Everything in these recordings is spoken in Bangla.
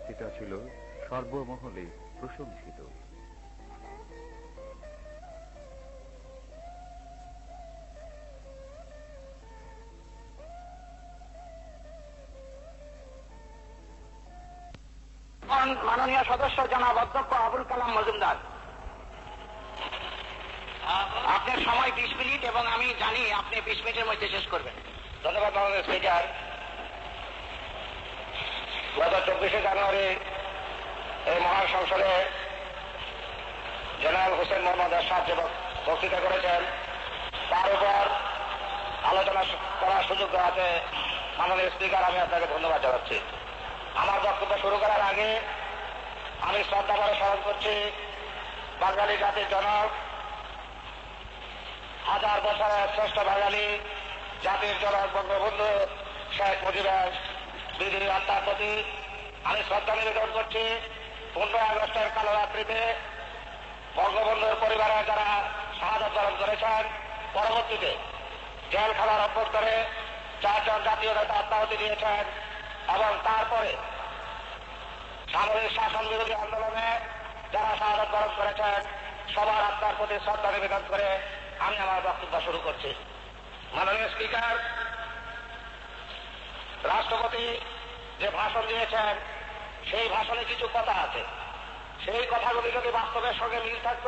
বক্তৃতা ছিল সর্বমহলে প্রশংসিত। মাননীয় সদস্য জনাব অধ্যক্ষ আবুল কালাম মজুমদার, আপনার সময় 20 মিনিট এবং আমি জানি আপনি 20 মিনিটের মধ্যে শেষ করবেন। ধন্যবাদ মাননীয় স্পিকার। গত 24শে জানুয়ারি এই মহান সংসদে জেনারেল হোসেন মোহাম্মদ এরশাদ যে বক্তৃতা করেছেন তার উপর আলোচনা করার সুযোগ দেওয়াতে মাননীয় স্পিকার আমি আপনাকে ধন্যবাদ জানাচ্ছি। আমার বক্তব্য শুরু করার আগে আমি শ্রদ্ধা ভরে স্মরণ করছি বাঙালি জাতির জনক, হাজার বছরের শ্রেষ্ঠ বাঙালি জাতির জনক বঙ্গবন্ধু শেখ মুজিবের বিজয়ী আত্মার প্রতি আমি শ্রদ্ধা নিবেদন করছি। 15 আগস্টের কালো রাত্রিতে বঙ্গবন্ধুর পরিবারের যারা শাহাদাত বরণ করেছেন, পরবর্তীতে জেলখানার অভ্যন্তরে 4 জন জাতীয় নেতা আত্মাহুতি দিয়েছেন এবং তারপরে সামরিক শাসন বিরোধী আন্দোলনে যারা শাহাদাত বরণ করেছেন সবার আত্মার প্রতি শ্রদ্ধা নিবেদন করে আমি আমার বক্তব্য শুরু করছি। মাননীয় স্পিকার, রাষ্ট্রপতি যে ভাষণ দিয়েছেন সেই ভাষণে কিছু কথা আছে, সেই কথাগুলি যদি বাস্তবের সঙ্গে মিল থাকত,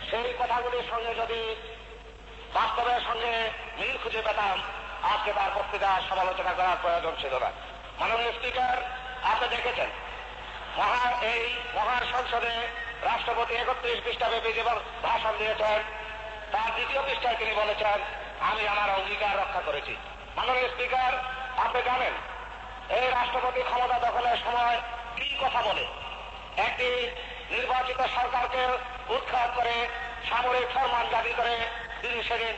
সেই কথাগুলির সঙ্গে যদি বাস্তবের সঙ্গে মিল খুঁজে পেতাম, আজকে তার বক্তৃতা সমালোচনা করার প্রয়োজন ছিল না। মাননীয় স্পিকার, আপনি দেখেছেন এই মহান সংসদে রাষ্ট্রপতি 31 পৃষ্ঠাব্যাপী যে ভাষণ দিয়েছেন তার 2য় পৃষ্ঠায় তিনি বলেছেন আমি আমার অঙ্গীকার রক্ষা করেছি। মাননীয় স্পিকার, আপনি জানেন এই রাষ্ট্রপতি ক্ষমতা দখলের সময় কি কথা বলে? একটি নির্বাচিত সরকারকে উৎখাত করে সামরিক ফরমান জারি করে তিনি সেদিন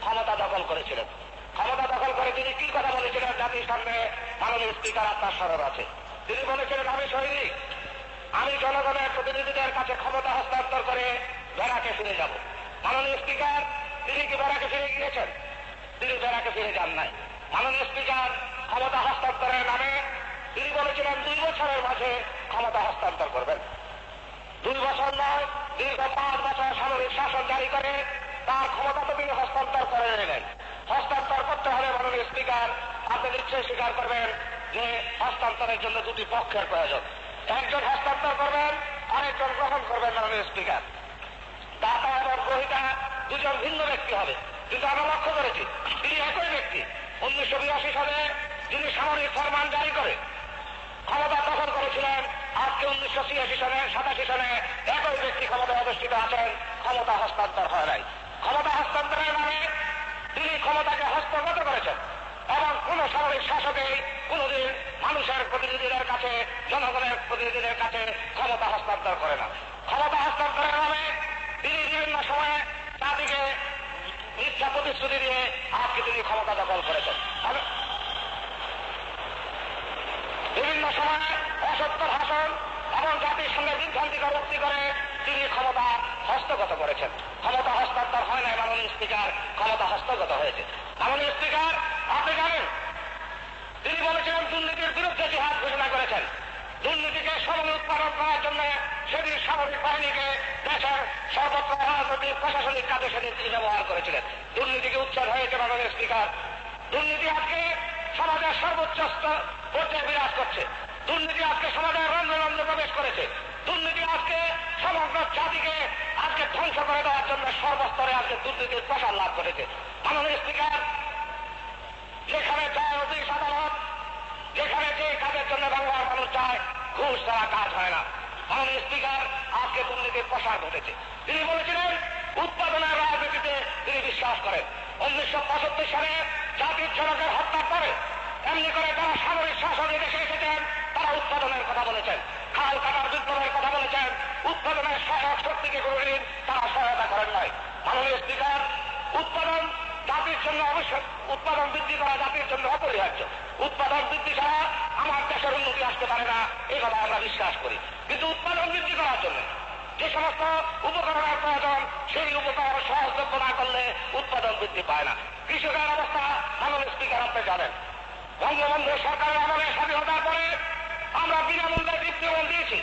ক্ষমতা দখল করেছিলেন। ক্ষমতা দখল করে তিনি কি কথা বলেছিলেন জাতির সামনে? মাননীয় স্পিকার, আপনার স্মরণ আছে। তিনি বলেছিলেন আমি সৈনিক, আমি জনগণের প্রতিনিধিদের কাছে ক্ষমতা হস্তান্তর করে ব্যারাকে ফিরে যাব। মাননীয় স্পিকার, তিনি কি ব্যারাকে ফিরে গিয়েছেন? তিনি ব্যারাকে ফিরে যান নাই। মাননীয় স্পিকার, ক্ষমতা হস্তান্তরের নামে তিনি বলেছিলেন 2 বছরের মাঝে ক্ষমতা হস্তান্তর করবেন। 2 বছর নয়, দীর্ঘ 5 বছর সামরিক শাসন জারি করে তার ক্ষমতা তো তিনি হস্তান্তর করে নিলেন। হস্তান্তর করতে হলে মাননীয় স্পিকার, আপনি নিশ্চয়ই স্বীকার করবেন যে হস্তান্তরের জন্য 2টি পক্ষের প্রয়োজন। একজন হস্তান্তর করবেন, আরেকজন গ্রহণ করবেন। মাননীয় স্পিকার, দাতা এবং গ্রহীতা 2 জন ভিন্ন ব্যক্তি হবে, কিন্তু আমরা লক্ষ্য করেছি তিনি একই ব্যক্তি। 1982 সালে যিনি সামরিক ফরমান জারি করে ক্ষমতা দখল করেছিলেন, আজকে 1986 সালে 87 সালে একই ব্যক্তি ক্ষমতায় অধিষ্ঠিত আছেন, ক্ষমতা হস্তান্তর হয় নাই। ক্ষমতা হস্তান্তরের নামে তিনি ক্ষমতাকে হস্তগত করেছেন এবং কোন সামরিক শাসকেই কোনদিন মানুষের প্রতিনিধিদের কাছে, জনগণের প্রতিনিধিদের কাছে ক্ষমতা হস্তান্তর করে না। ক্ষমতা হস্তান্তরের নামে তিনি বিভিন্ন সময়ে তাদেরকে মিথ্যা প্রতিশ্রুতি দিয়ে আজকে তিনি ক্ষমতা দখল করেছেন। বিভিন্ন সময়ে অসত্য ভাষণ এবং জাতির সঙ্গে বিভ্রান্তিকর উক্তি করে তিনি ক্ষমতা হস্তগত করেছেন। ক্ষমতা হস্তান্তর হয় নাই মাননীয় স্পিকার, ক্ষমতা হস্তগত হয়েছে। মাননীয় স্পিকার, আপনি জানেন তিনি বলেছিলেন দুর্নীতির বিরুদ্ধে জিহাদ ঘোষণা করেছেন। দুর্নীতিকে সবল উৎপাদন করার জন্য সেদিন সামরিক বাহিনীকে দেশের সর্বত্র রাজনৈতিক প্রশাসনিক কাজে সেদিন তিনি ব্যবহার করেছিলেন। দুর্নীতিকে উচ্ছেদ হয়েছে মাননীয় স্পিকার। দুর্নীতি আজকে সমাজের সর্বোচ্চ পর্যায়ে বিরাজ করছে। দুর্নীতি আজকে সমাজের রন্ধ্রে রন্ধ্রে প্রবেশ করেছে। দুর্নীতি আজকে সমগ্র জাতিকে আজকে ধ্বংস করে দেওয়ার জন্য সর্বস্তরে আজকে দুর্নীতির প্রসার লাভ করেছে। মাননীয় স্পিকার, যেখানে চায় অফিস আদালত, যেখানে যে কাজের জন্য বাংলার মানুষ চায় ঘুষ ছাড়া কাজ হয় না। মাননীয় স্পিকার, আজকে দুর্নীতির প্রসার ঘটেছে। তিনি বলেছিলেন উৎপাদনের রাজনীতিতে তিনি বিশ্বাস করেন। 1975 সালে জাতির জনকের হত্যার পরে এমনি করে যারা সামরিক শাসনে দেশে এসেছেন তারা উৎপাদনের কথা বলেছেন, খাল কাটার বিপ্লবের কথা বলেছেন, উৎপাদনের সহায়ক শক্তিকে কোনদিন তারা সহায়তা করেন নাই। মাননীয় স্পিকার, উৎপাদন জাতির জন্য অবশ্যই, উৎপাদন বৃদ্ধি করা জাতির জন্য অপরিহার্য। উৎপাদন বৃদ্ধি ছাড়া আমার দেশের উন্নতি আসতে পারে না, এই কথা আমরা বিশ্বাস করি। কিন্তু উৎপাদন বৃদ্ধি করার জন্য যে সমস্ত উপকরণের প্রয়োজন সেই উপকরণ সহজলভ্য না করলে উৎপাদন বৃদ্ধি পায় না। কৃষকের অবস্থা মাননীয় স্পিকার আপনি জানেন। বঙ্গবন্ধু সরকারের আমলে স্বাধীনতার পরে আমরা বিনামূল্যে বৃত্তিমূল দিয়েছি,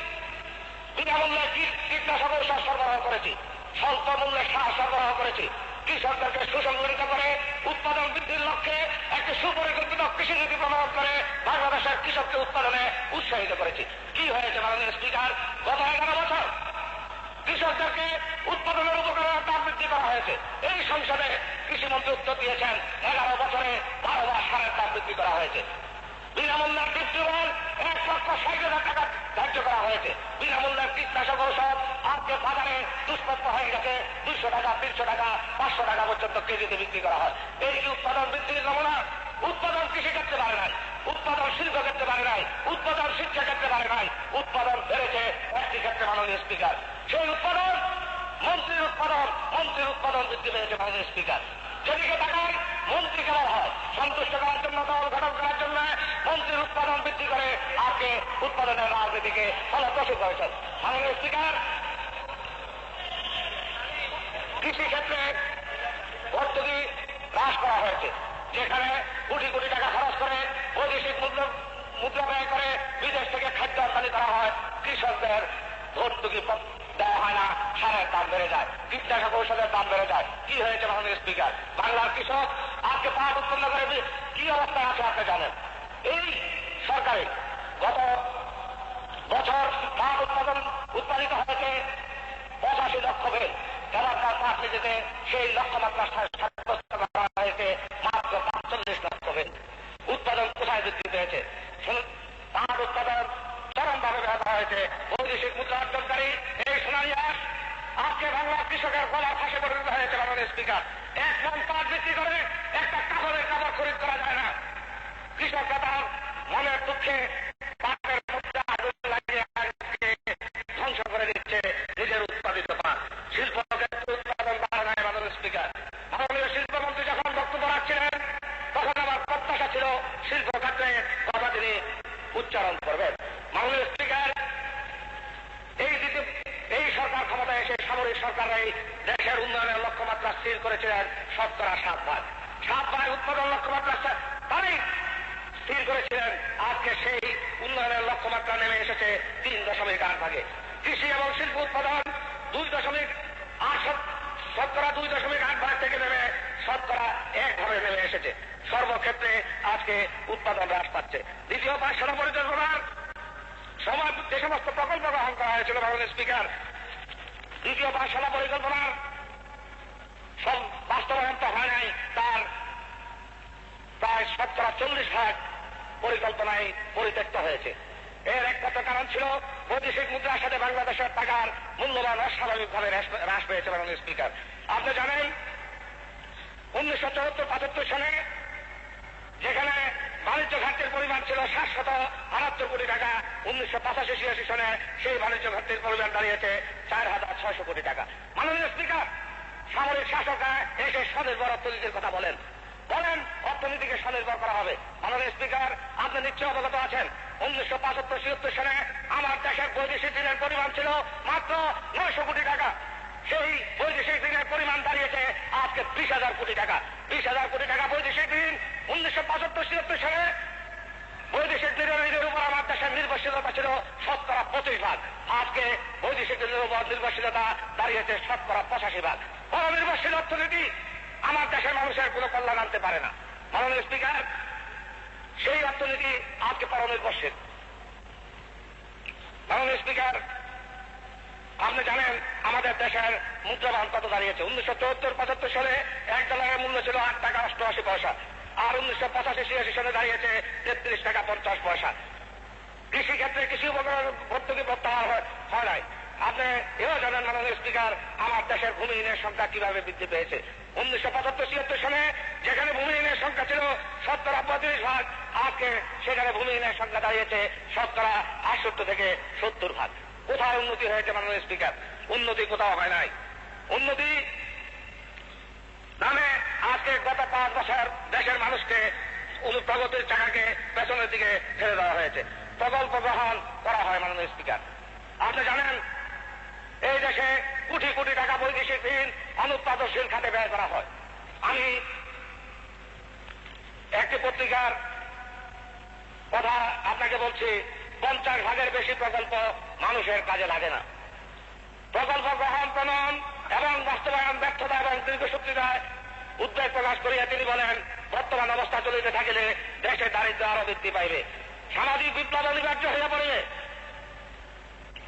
বিনামূল্যে কীটনাশক ঔষধ সরবরাহ করেছি, স্বল্প মূল্যে সার সরবরাহ করেছি, কৃষকদেরকে সুসংগঠিত করে উৎপাদন বৃদ্ধির লক্ষ্যে একটি সুপরিকল্পিত কৃষিনীতি প্রণয়ন করে বাংলাদেশের কৃষককে উৎপাদনে উৎসাহিত করেছি। কি হয়েছে মাননীয় স্পিকার? গত 11 বছর কৃষকদেরকে উৎপাদনের উপকরণের দাম বৃদ্ধি করা হয়েছে। এই সংসদে কৃষিমন্ত্রী উত্তর দিয়েছেন 11 বছরে 12 বার সারের দাম বৃদ্ধি করা হয়েছে। বিনামূল্যের বৃত্তিমূল 1,60,000 টাকা ধার্য করা হয়েছে। বিনামূল্যের কীটনাশক ঔষধ আজকে বাজারে দুষ্প্রাপ্য হয়ে গেছে। 200 টাকা, 300 টাকা, 500 টাকা পর্যন্ত কেজিতে বিক্রি করা হয়। এই কি উৎপাদন বৃদ্ধির নমুনা? উৎপাদন কৃষি ক্ষেত্রে বাড়ে নাই, উৎপাদন শিল্প ক্ষেত্রে বাড়ে নাই, উৎপাদন শিক্ষা ক্ষেত্রে বাড়ে নাই, উৎপাদন বেড়েছে একটি ক্ষেত্রে মাননীয় স্পিকার। সেই উৎপাদন মন্ত্রীর উৎপাদন বৃদ্ধি পেয়েছে মাননীয় স্পিকার। যেদিকে তাকায় মন্ত্রী কেমন হয়? সন্তুষ্ট করার জন্য, দল গঠন করার জন্য মন্ত্রীর উৎপাদন বৃদ্ধি করে আজকে উৎপাদনের রাজনীতিকে ফলপ্রসূ করেছেন। মাননীয় স্পিকার, কৃষি ক্ষেত্রে ভর্তুকি হ্রাস করা হয়েছে। যেখানে কোটি কোটি টাকা খরচ করে বৈদেশিক মুদ্রা ব্যয় করে বিদেশ থেকে খাদ্য আমদানি করা হয়, কৃষকদের ভর্তুকি দেওয়া হয় না, সারের দাম বেড়ে যায়, কীটনাশক ঔষধের দাম বেড়ে যায়। কি হয়েছে মাননীয় স্পিকার? বাংলার কৃষক আজকে পাট উৎপন্ন করে কি অবস্থায় আছে আপনি জানেন। এই সরকারে গত বছর পাট উৎপাদিত হয়েছে 85 লক্ষ বেল। এবারকার পাট নীতিতে সেই লক্ষ্যমাত্রা সাব্যস্ত করা হয়েছে মাত্র 45 লক্ষ বেল। উৎপাদন কোথায় বৃদ্ধি পেয়েছে? পাট উৎপাদন চরমভাবে ব্যাহত হয়েছে। বৈদেশিক মুদ্রা অর্জনকারী এই সোনালী আঁশ আজকে বাংলার কৃষকের গলার ফাঁসে পরিণত হয়েছে মাননীয় স্পিকার। 1 মণ পাট বিক্রি করে একটা কাপড়ের কাপড় খরিদ করা যায় না। কৃষকরা তার মনের দুঃখে পাটের মুদ্রা লাগিয়ে ধ্বংস করে দিচ্ছে নিজের উৎপাদিত পাট। শিল্প ক্ষেত্রে উৎপাদন বাড়ে নাই মাননীয় স্পিকার। মাননীয় শিল্পমন্ত্রী যখন বক্তব্য রাখছিলেন তখন আমার প্রত্যাশা ছিল শিল্প ক্ষেত্রে কথা তিনি উচ্চারণ করবেন। মাননীয় স্পিকার, এই সরকার ক্ষমতায় এসে সামরিক সরকার এই দেশের উন্নয়নের লক্ষ্যমাত্রা স্থির করেছিলেন 7.5 ভাগ উৎপাদন লক্ষ্যমাত্রা তারই স্থির করেছিলেন। আজকে সেই উন্নয়নের লক্ষ্যমাত্রা নেমে এসেছে 3.8 ভাগে। কৃষি এবং শিল্প উৎপাদন 2.8 ভাগ থেকে নেমে 1 ভাগে নেমে এসেছে। সর্বক্ষেত্রে আজকে উৎপাদন হ্রাস পাচ্ছে। দ্বিতীয় পাঠশালা পরিকল্পনার সময় যে সমস্ত প্রকল্প গ্রহণ করা হয়েছিল মাননীয় স্পিকার, দ্বিতীয় পাঠশালা পরিকল্পনার সব বাস্তবায়ন তো হয় নাই। তার প্রায় 40% ভাগ পরিকল্পনায় পরিত্যক্ত হয়েছে। এর একমাত্র কারণ ছিল বৈদেশিক মুদ্রার সাথে বাংলাদেশের টাকার মূল্যবান অস্বাভাবিকভাবে হ্রাস পেয়েছে মাননীয় স্পিকার। আপনি জানেন 1974-75 সনে যেখানে বাণিজ্য ঘাটতির পরিমাণ ছিল 778 কোটি টাকা, 1985-86 সনে সেই বাণিজ্য ঘাটতির পরিমাণ দাঁড়িয়েছে 4,600 কোটি টাকা। মাননীয় স্পিকার, সামরিক শাসকরা এসে স্বনির্ভর অর্থনীতির কথা বলেন অর্থনীতিকে স্বনির্ভর করা হবে। মাননীয় স্পিকার, আপনি নিশ্চয় অবগত আছেন 1975-76 সনে আমার দেশের বৈদেশিক ঋণের পরিমাণ ছিল মাত্র 900 কোটি টাকা। সেই বৈদেশিক ঋণের পরিমাণ দাঁড়িয়েছে আজকে 20,000 কোটি টাকা। 20,000 কোটি টাকা বৈদেশিক ঋণ 1975-76 সালে বৈদেশিক ঋণের উপর আমার দেশের নির্ভরশীলতা ছিল 25%। আজকে বৈদেশিক ঋণের উপর নির্ভরশীলতা দাঁড়িয়েছে 85%। পরনির্ভরশীল অর্থনীতি আমার দেশের মানুষের কোনো কল্যাণ আনতে পারে না। মাননীয় স্পিকার, সেই অর্থনীতি আজকে পরনির্ভরশীল। মাননীয় স্পিকার, আপনি জানেন আমাদের দেশের মুদ্রামান কত দাঁড়িয়েছে। 1974-75 সালে $1 মূল্য ছিল 8 টাকা 88 পয়সা, আর 1985-86 সালে দাঁড়িয়েছে 33 টাকা 50 পয়সা। কৃষি ক্ষেত্রে কৃষি উপকরণ ভর্তুকি প্রত্যাহার হয় নাই। আপনি এও জানেন মাননীয় স্পিকার, আমার দেশের ভূমিহীনের সংখ্যা কিভাবে বৃদ্ধি পেয়েছে। 1975-76 সালে যেখানে ভূমিহীনের সংখ্যা ছিল 70-32 ভাগ, আজকে সেখানে ভূমিহীনের সংখ্যা দাঁড়িয়েছে 68 থেকে 70 ভাগ। কোথায় উন্নতি হয়েছে মাননীয় স্পিকার? উন্নতি কোথাও হয় নাই। উন্নতি নামে আজকে গত 5 বছর দেশের মানুষকে প্রগতির চাকাকে পেছনের দিকে ঠেলে দেওয়া হয়েছে। প্রকল্প গ্রহণ করা হয় মাননীয় স্পিকার। আপনি জানেন এই দেশে কোটি কোটি টাকা বৈদেশিক ঋণ অনুৎপাদনশীল খাতে ব্যয় করা হয়। আমি একটি পত্রিকার কথা আপনাকে বলছি, 50 ভাগের বেশি প্রকল্প মানুষের কাজে লাগে না। প্রকল্প গ্রহণ প্রণয়ন এবং বাস্তবায়ন ব্যর্থতা এবং দীর্ঘসূত্রিতায় উদ্বেগ প্রকাশ করিয়া তিনি বলেন, বর্তমান অবস্থা চলিতে থাকিলে দেশে দারিদ্র্য আরো বৃদ্ধি পাইবে, সামাজিক বিপ্লব অনিবার্য হইয়া পড়িবে।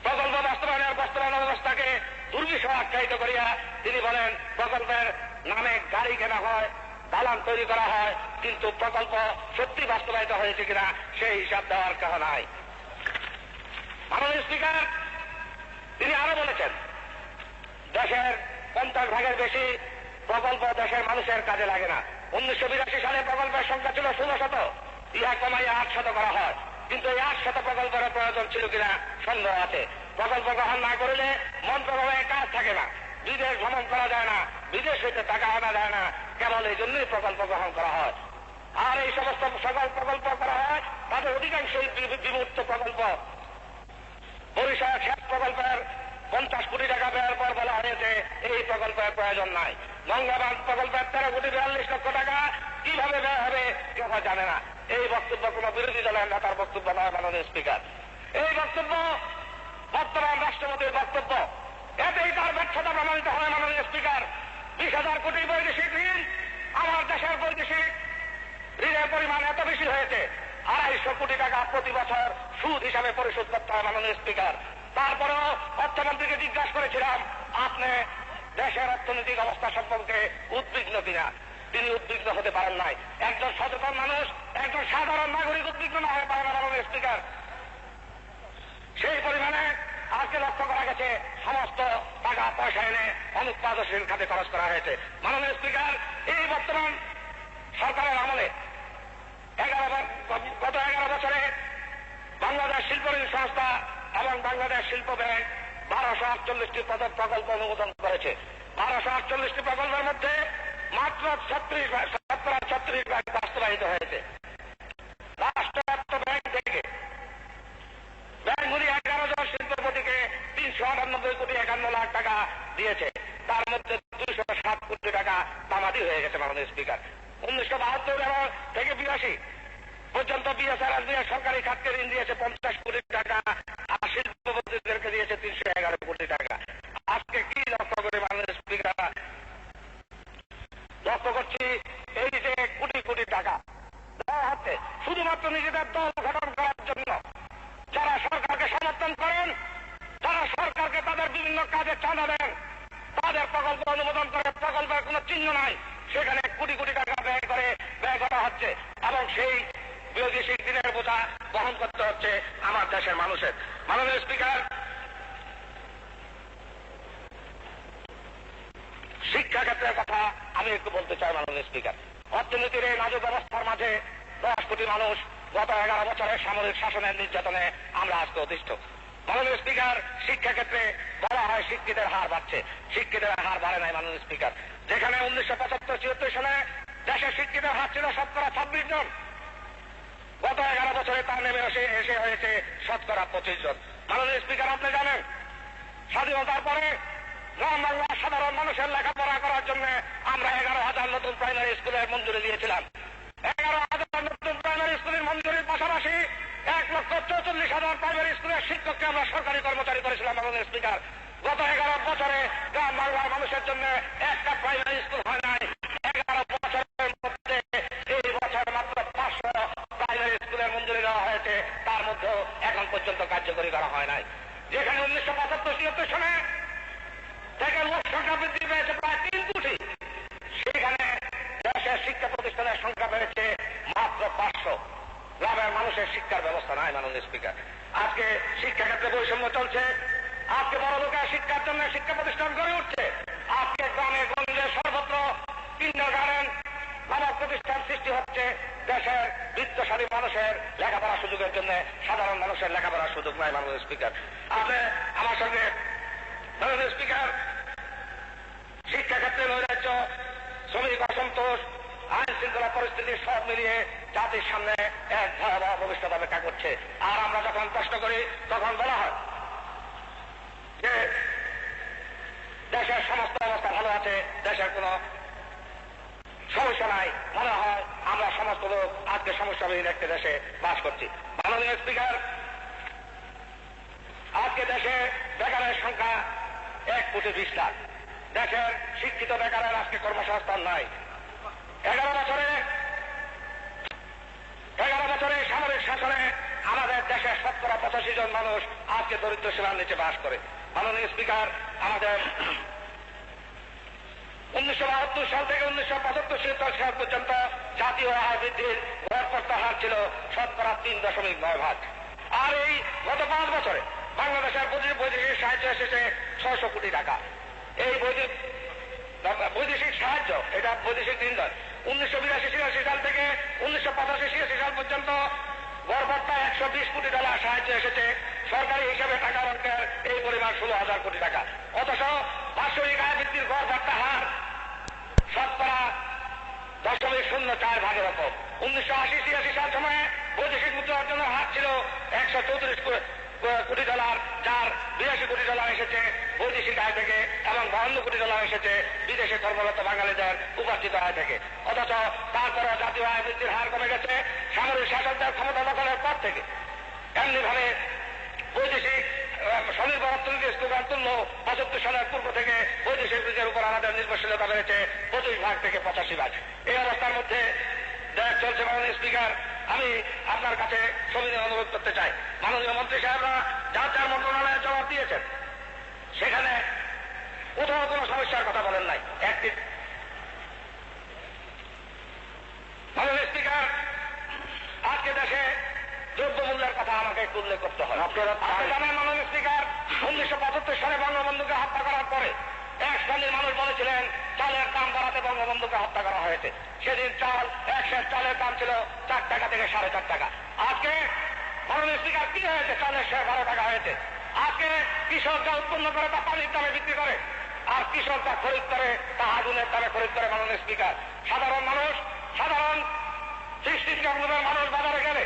প্রকল্প বাস্তবায়ন অবস্থাকে দুর্বিষহ আখ্যায়িত করিয়া তিনি বলেন, প্রকল্পের নামে গাড়ি কেনা হয়, দালান তৈরি করা হয়, কিন্তু প্রকল্প সত্যি বাস্তবায়িত হয়েছে কিনা সেই হিসাব দেওয়ার কেহ নাই। মাননীয় স্পিকার, তিনি আরো বলেছেন, দেশের 50 ভাগের বেশি প্রকল্প দেশের মানুষের কাজে লাগে না। 1982 সালে প্রকল্পের সংখ্যা ছিল 1600, ইহা কমাইয়া 800 করা হয়, কিন্তু এই 800 প্রকল্পের প্রয়োজন ছিল কিনা সন্দেহ আছে। প্রকল্প গ্রহণ না করলে মন্ত্রণালয়ে কাজ থাকে না, বিদেশ ভ্রমণ করা যায় না, বিদেশ হইতে টাকা আনা যায় না, কেবল এই জন্যই প্রকল্প গ্রহণ করা হয়। আর এই সমস্ত সকল প্রকল্প করা হয়, তাদের অধিকাংশই বিমূর্ত প্রকল্প। বরিশাল সেচ প্রকল্পের 50 কোটি টাকা ব্যয়ের পর বলা হয়েছে এই প্রকল্পের প্রয়োজন নাই। গঙ্গাবাঁধ প্রকল্পের 13 কোটি 42 লক্ষ টাকা কিভাবে ব্যয় হবে কেউ জানে না। এই বক্তব্য কোন বিরোধী দলের নেতার বক্তব্য নয় মাননীয় স্পিকার, এই বক্তব্য বর্তমান রাষ্ট্রপতির বক্তব্য। এতেই তার ব্যর্থতা প্রমাণিত হয় মাননীয় স্পিকার। 20,000 কোটি বৈদেশিক ঋণ, আমার দেশের বৈদেশিক ঋণের পরিমাণ এত বেশি হয়েছে 250 কোটি টাকা প্রতি বছর সুদ হিসাবে পরিশোধ করতে হয় মাননীয় স্পিকার। তারপরেও অর্থমন্ত্রীকে জিজ্ঞাসা করেছিলাম, আপনি দেশের অর্থনৈতিক অবস্থা সম্পর্কে উদ্বিগ্ন কিনা? তিনি উদ্বিগ্ন হতে পারেন নাই। একজন সচেতন মানুষ, একজন সাধারণ নাগরিক উদ্বিগ্ন না হয়ে পারে না মাননীয় স্পিকার। সেই পরিমাণে আজকে লক্ষ্য করা গেছে সমস্ত টাকা পয়সা এনে অনুৎপাদনশীল খাতে খরচ করা হয়েছে। মাননীয় স্পিকার, এই বর্তমান সরকারের আমলে গত 11 বছরে বাংলাদেশ শিল্প ঋণ সংস্থা এবং বাংলাদেশ শিল্প ব্যাংক 1248টি প্রকল্প অনুমোদন করেছে। 1248টি প্রকল্পের মধ্যে মাত্র 36 ভাগ বাস্তবায়িত হয়েছে। রাষ্ট্রায়ত্ত ব্যাংক থেকে ব্যাংকগুলি 11 জন শিল্পপতিকে 398 কোটি 51 লাখ টাকা দিয়েছে, তার মধ্যে 207 কোটি টাকা তামাদি হয়ে গেছে মাননীয় স্পিকার। 1972 থেকে 82 পর্যন্ত বিএসআরএস সরকারি খাতকে ঋণ দিয়েছে 50 কোটি টাকা, আর শিল্পপতিদেরকে দিয়েছে 311 কোটি টাকা। আজকে কি লক্ষ্য করে মাননীয় স্পিকার? লক্ষ্য করছি এই যে কোটি কোটি টাকা দেওয়া হচ্ছে শুধুমাত্র নিজেদের দল গঠন করার জন্য। যারা সরকারকে সমর্থন করেন, যারা সরকারকে তাদের বিভিন্ন কাজে চাঁদা দেন, তাদের প্রকল্প অনুমোদন করে প্রকল্পের কোন চিহ্ন নাই, সেখানে কোটি কোটি টাকা ব্যয় করা হচ্ছে এবং সেই বৈদেশিক ঋণের বোঝা বহন করতে হচ্ছে আমার দেশের মানুষের। মাননীয় স্পিকার, শিক্ষা ক্ষেত্রের কথা আমি একটু বলতে চাই মাননীয় স্পিকার। অর্থনীতির এই নাজুক অবস্থার মাঝে 10 কোটি মানুষ গত 11 বছরের সামরিক শাসনের নির্যাতনে আমরা আজকে অতিষ্ঠ। মাননীয় স্পিকার, শিক্ষা ক্ষেত্রে বলা হয় শিক্ষিতের হার বাড়ছে, শিক্ষিতের হার বাড়ে নাই মাননীয় স্পিকার। যেখানে 1975-76 সালে দেশের শিক্ষিতের হার ছিল 26 জন, গত 11 বছরে তা নেমে এসে হয়েছে 25 জন। মাননীয় স্পিকার, আপনি জানেন স্বাধীনতার পরে গ্রাম বাংলার সাধারণ মানুষের লেখাপড়া করার জন্য আমরা 11,000 নতুন প্রাইমারি স্কুলের মঞ্জুরি দিয়েছিলাম। 11,000 নতুন প্রাইমারি স্কুলের মঞ্জুরির পাশাপাশি 1,44,000 প্রাইমারি স্কুলের শিক্ষককে আমরা সরকারি কর্মচারী করেছিলাম মাননীয় স্পিকার। গত 11 বছরে গ্রাম বাংলার মানুষের জন্য একটা প্রাইমারি স্কুল হয় নাই। 11 বছরের মধ্যে এই বছর মাত্র 500 প্রাইমারি স্কুলের মঞ্জুরি দেওয়া হয়েছে, তার মধ্যেও এখন পর্যন্ত কার্যকরী করা হয় নাই। যেখানে 1975-76 সালে থেকে লোক সংখ্যা বৃদ্ধি পেয়েছে প্রায় 3 কোটি, সেখানে দেশের শিক্ষা প্রতিষ্ঠানের সংখ্যা বেড়েছে মাত্র 500। গ্রামের মানুষের শিক্ষার ব্যবস্থা নাই মাননীয় স্পিকার। আজকে শিক্ষা ক্ষেত্রে বৈষম্য চলছে, আজকে বড় লোকের শিক্ষার জন্য শিক্ষা প্রতিষ্ঠান গড়ে উঠছে, আজকে গ্রামে গঞ্জে সর্বত্র কিন্ডারগার্টেন নামক প্রতিষ্ঠান সৃষ্টি হচ্ছে। দেশের বিত্তশালী মানুষের লেখাপড়ার সুযোগের জন্য সাধারণ মানুষের লেখাপড়ার সুযোগ নাই মাননীয় স্পিকার। আপনি আমার সঙ্গে মাননীয় স্পিকার, শিক্ষা ক্ষেত্রে নৈরাজ্য, শ্রমিক অসন্তোষ, আইন শৃঙ্খলা পরিস্থিতি সব মিলিয়ে জাতির সামনে এক ভয়াবহ ভবিষ্যৎ অপেক্ষা করছে। আর আমরা যখন প্রশ্ন করি তখন বলা হয় যে দেশের সমস্ত অবস্থা ভালো আছে, দেশের কোন সমস্যা নাই। মনে হয় আমরা সমস্ত লোক আজকে সমস্যাবিহীন একটি দেশে বাস করছি। মাননীয় স্পিকার, আজকে দেশে বেকারের সংখ্যা 1,20,00,000। দেশের শিক্ষিত বেকারের আজকে কর্মসংস্থান নাই। 11 বছরে সামরিক শাসনে আমাদের দেশের 85% জন মানুষ আজকে দরিদ্র সীমার নিচে বাস করে। মাননীয় স্পিকার, আমাদের 1972 সাল থেকে 1975 সাল পর্যন্ত জাতীয় আয় বৃদ্ধির গড়পড়তা হার ছিল 3.9%। আর এই গত 5 বছরে বাংলাদেশের বৈদেশিক সাহায্য এসেছে 600 কোটি টাকা। এই বৈদেশিক সাহায্য, এটা বৈদেশিক ঋণ নয়। 1982-83 সাল থেকে 1985-86 সাল পর্যন্ত গড়পড়তা $120 কোটি সাহায্য এসেছে। সরকারি হিসাবে টাকার অঙ্কের এই পরিমাণ 16,000 কোটি টাকা। অথচ বার্ষিক আয় বৃদ্ধির গড়পড়তা হার 0.04 ভাগের রকম। 1980-86 সাল সময়ে বৈদেশিক মুদ্রা অর্জনের হার ছিল $134 কোটি, যার $82 কোটি এসেছে বৈদেশিক আয় থেকে এবং $52 কোটি এসেছে বিদেশে কর্মরত বাঙালিদের উপার্জিত আয় থেকে। অথচ তারপরে জাতীয় আয় বৃদ্ধির হার কমে গেছে সামরিক শাসকদের ক্ষমতা দখলের পর থেকে। এমনিভাবে বৈদেশিক স্বনির্ভর অর্থনীতি স্লোগান তুলল 75 সালের পূর্ব থেকে বৈদেশিক বীজের উপর আমাদের নির্ভরশীলতা বেড়েছে 25 ভাগ থেকে 85 ভাগ। এই অবস্থার মধ্যে দেশ চলছে। মাননীয় স্পিকার, আমি আপনার কাছে সবিনয় অনুরোধ করতে চাই, মাননীয় মন্ত্রী সাহেবরা যার যার মন্ত্রণালয়ে জবাব দিয়েছেন, সেখানে কোথাও কোনো সমস্যার কথা বলেন নাই। একটি মাননীয় স্পিকার, আজকে দেশে দ্রব্যমূল্যের কথা আমাকে একটু উল্লেখ করতে হবে। আপনারা জানেন মাননীয় স্পিকার, 1975 সালে বঙ্গবন্ধুকে হত্যা করার পরে এক শ্রেণীর মানুষ বলেছিলেন চালের দাম বাড়াতে বঙ্গবন্ধুকে হত্যা করা হয়েছে। সেদিন এক সের চালের দাম ছিল 4 টাকা থেকে 4.5 টাকা। আজকে মাননীয় স্পিকার কি হয়েছে? চালের শেয়ার 12 টাকা হয়েছে। আজকে কৃষক যা উৎপন্ন করে তা পানির দামে বিক্রি করে, আর কৃষক যা খরিদ করে তা আগুনের দামে খরিদ করে। মাননীয় স্পিকার, সাধারণ সৃষ্টির মানুষ বাজারে গেলে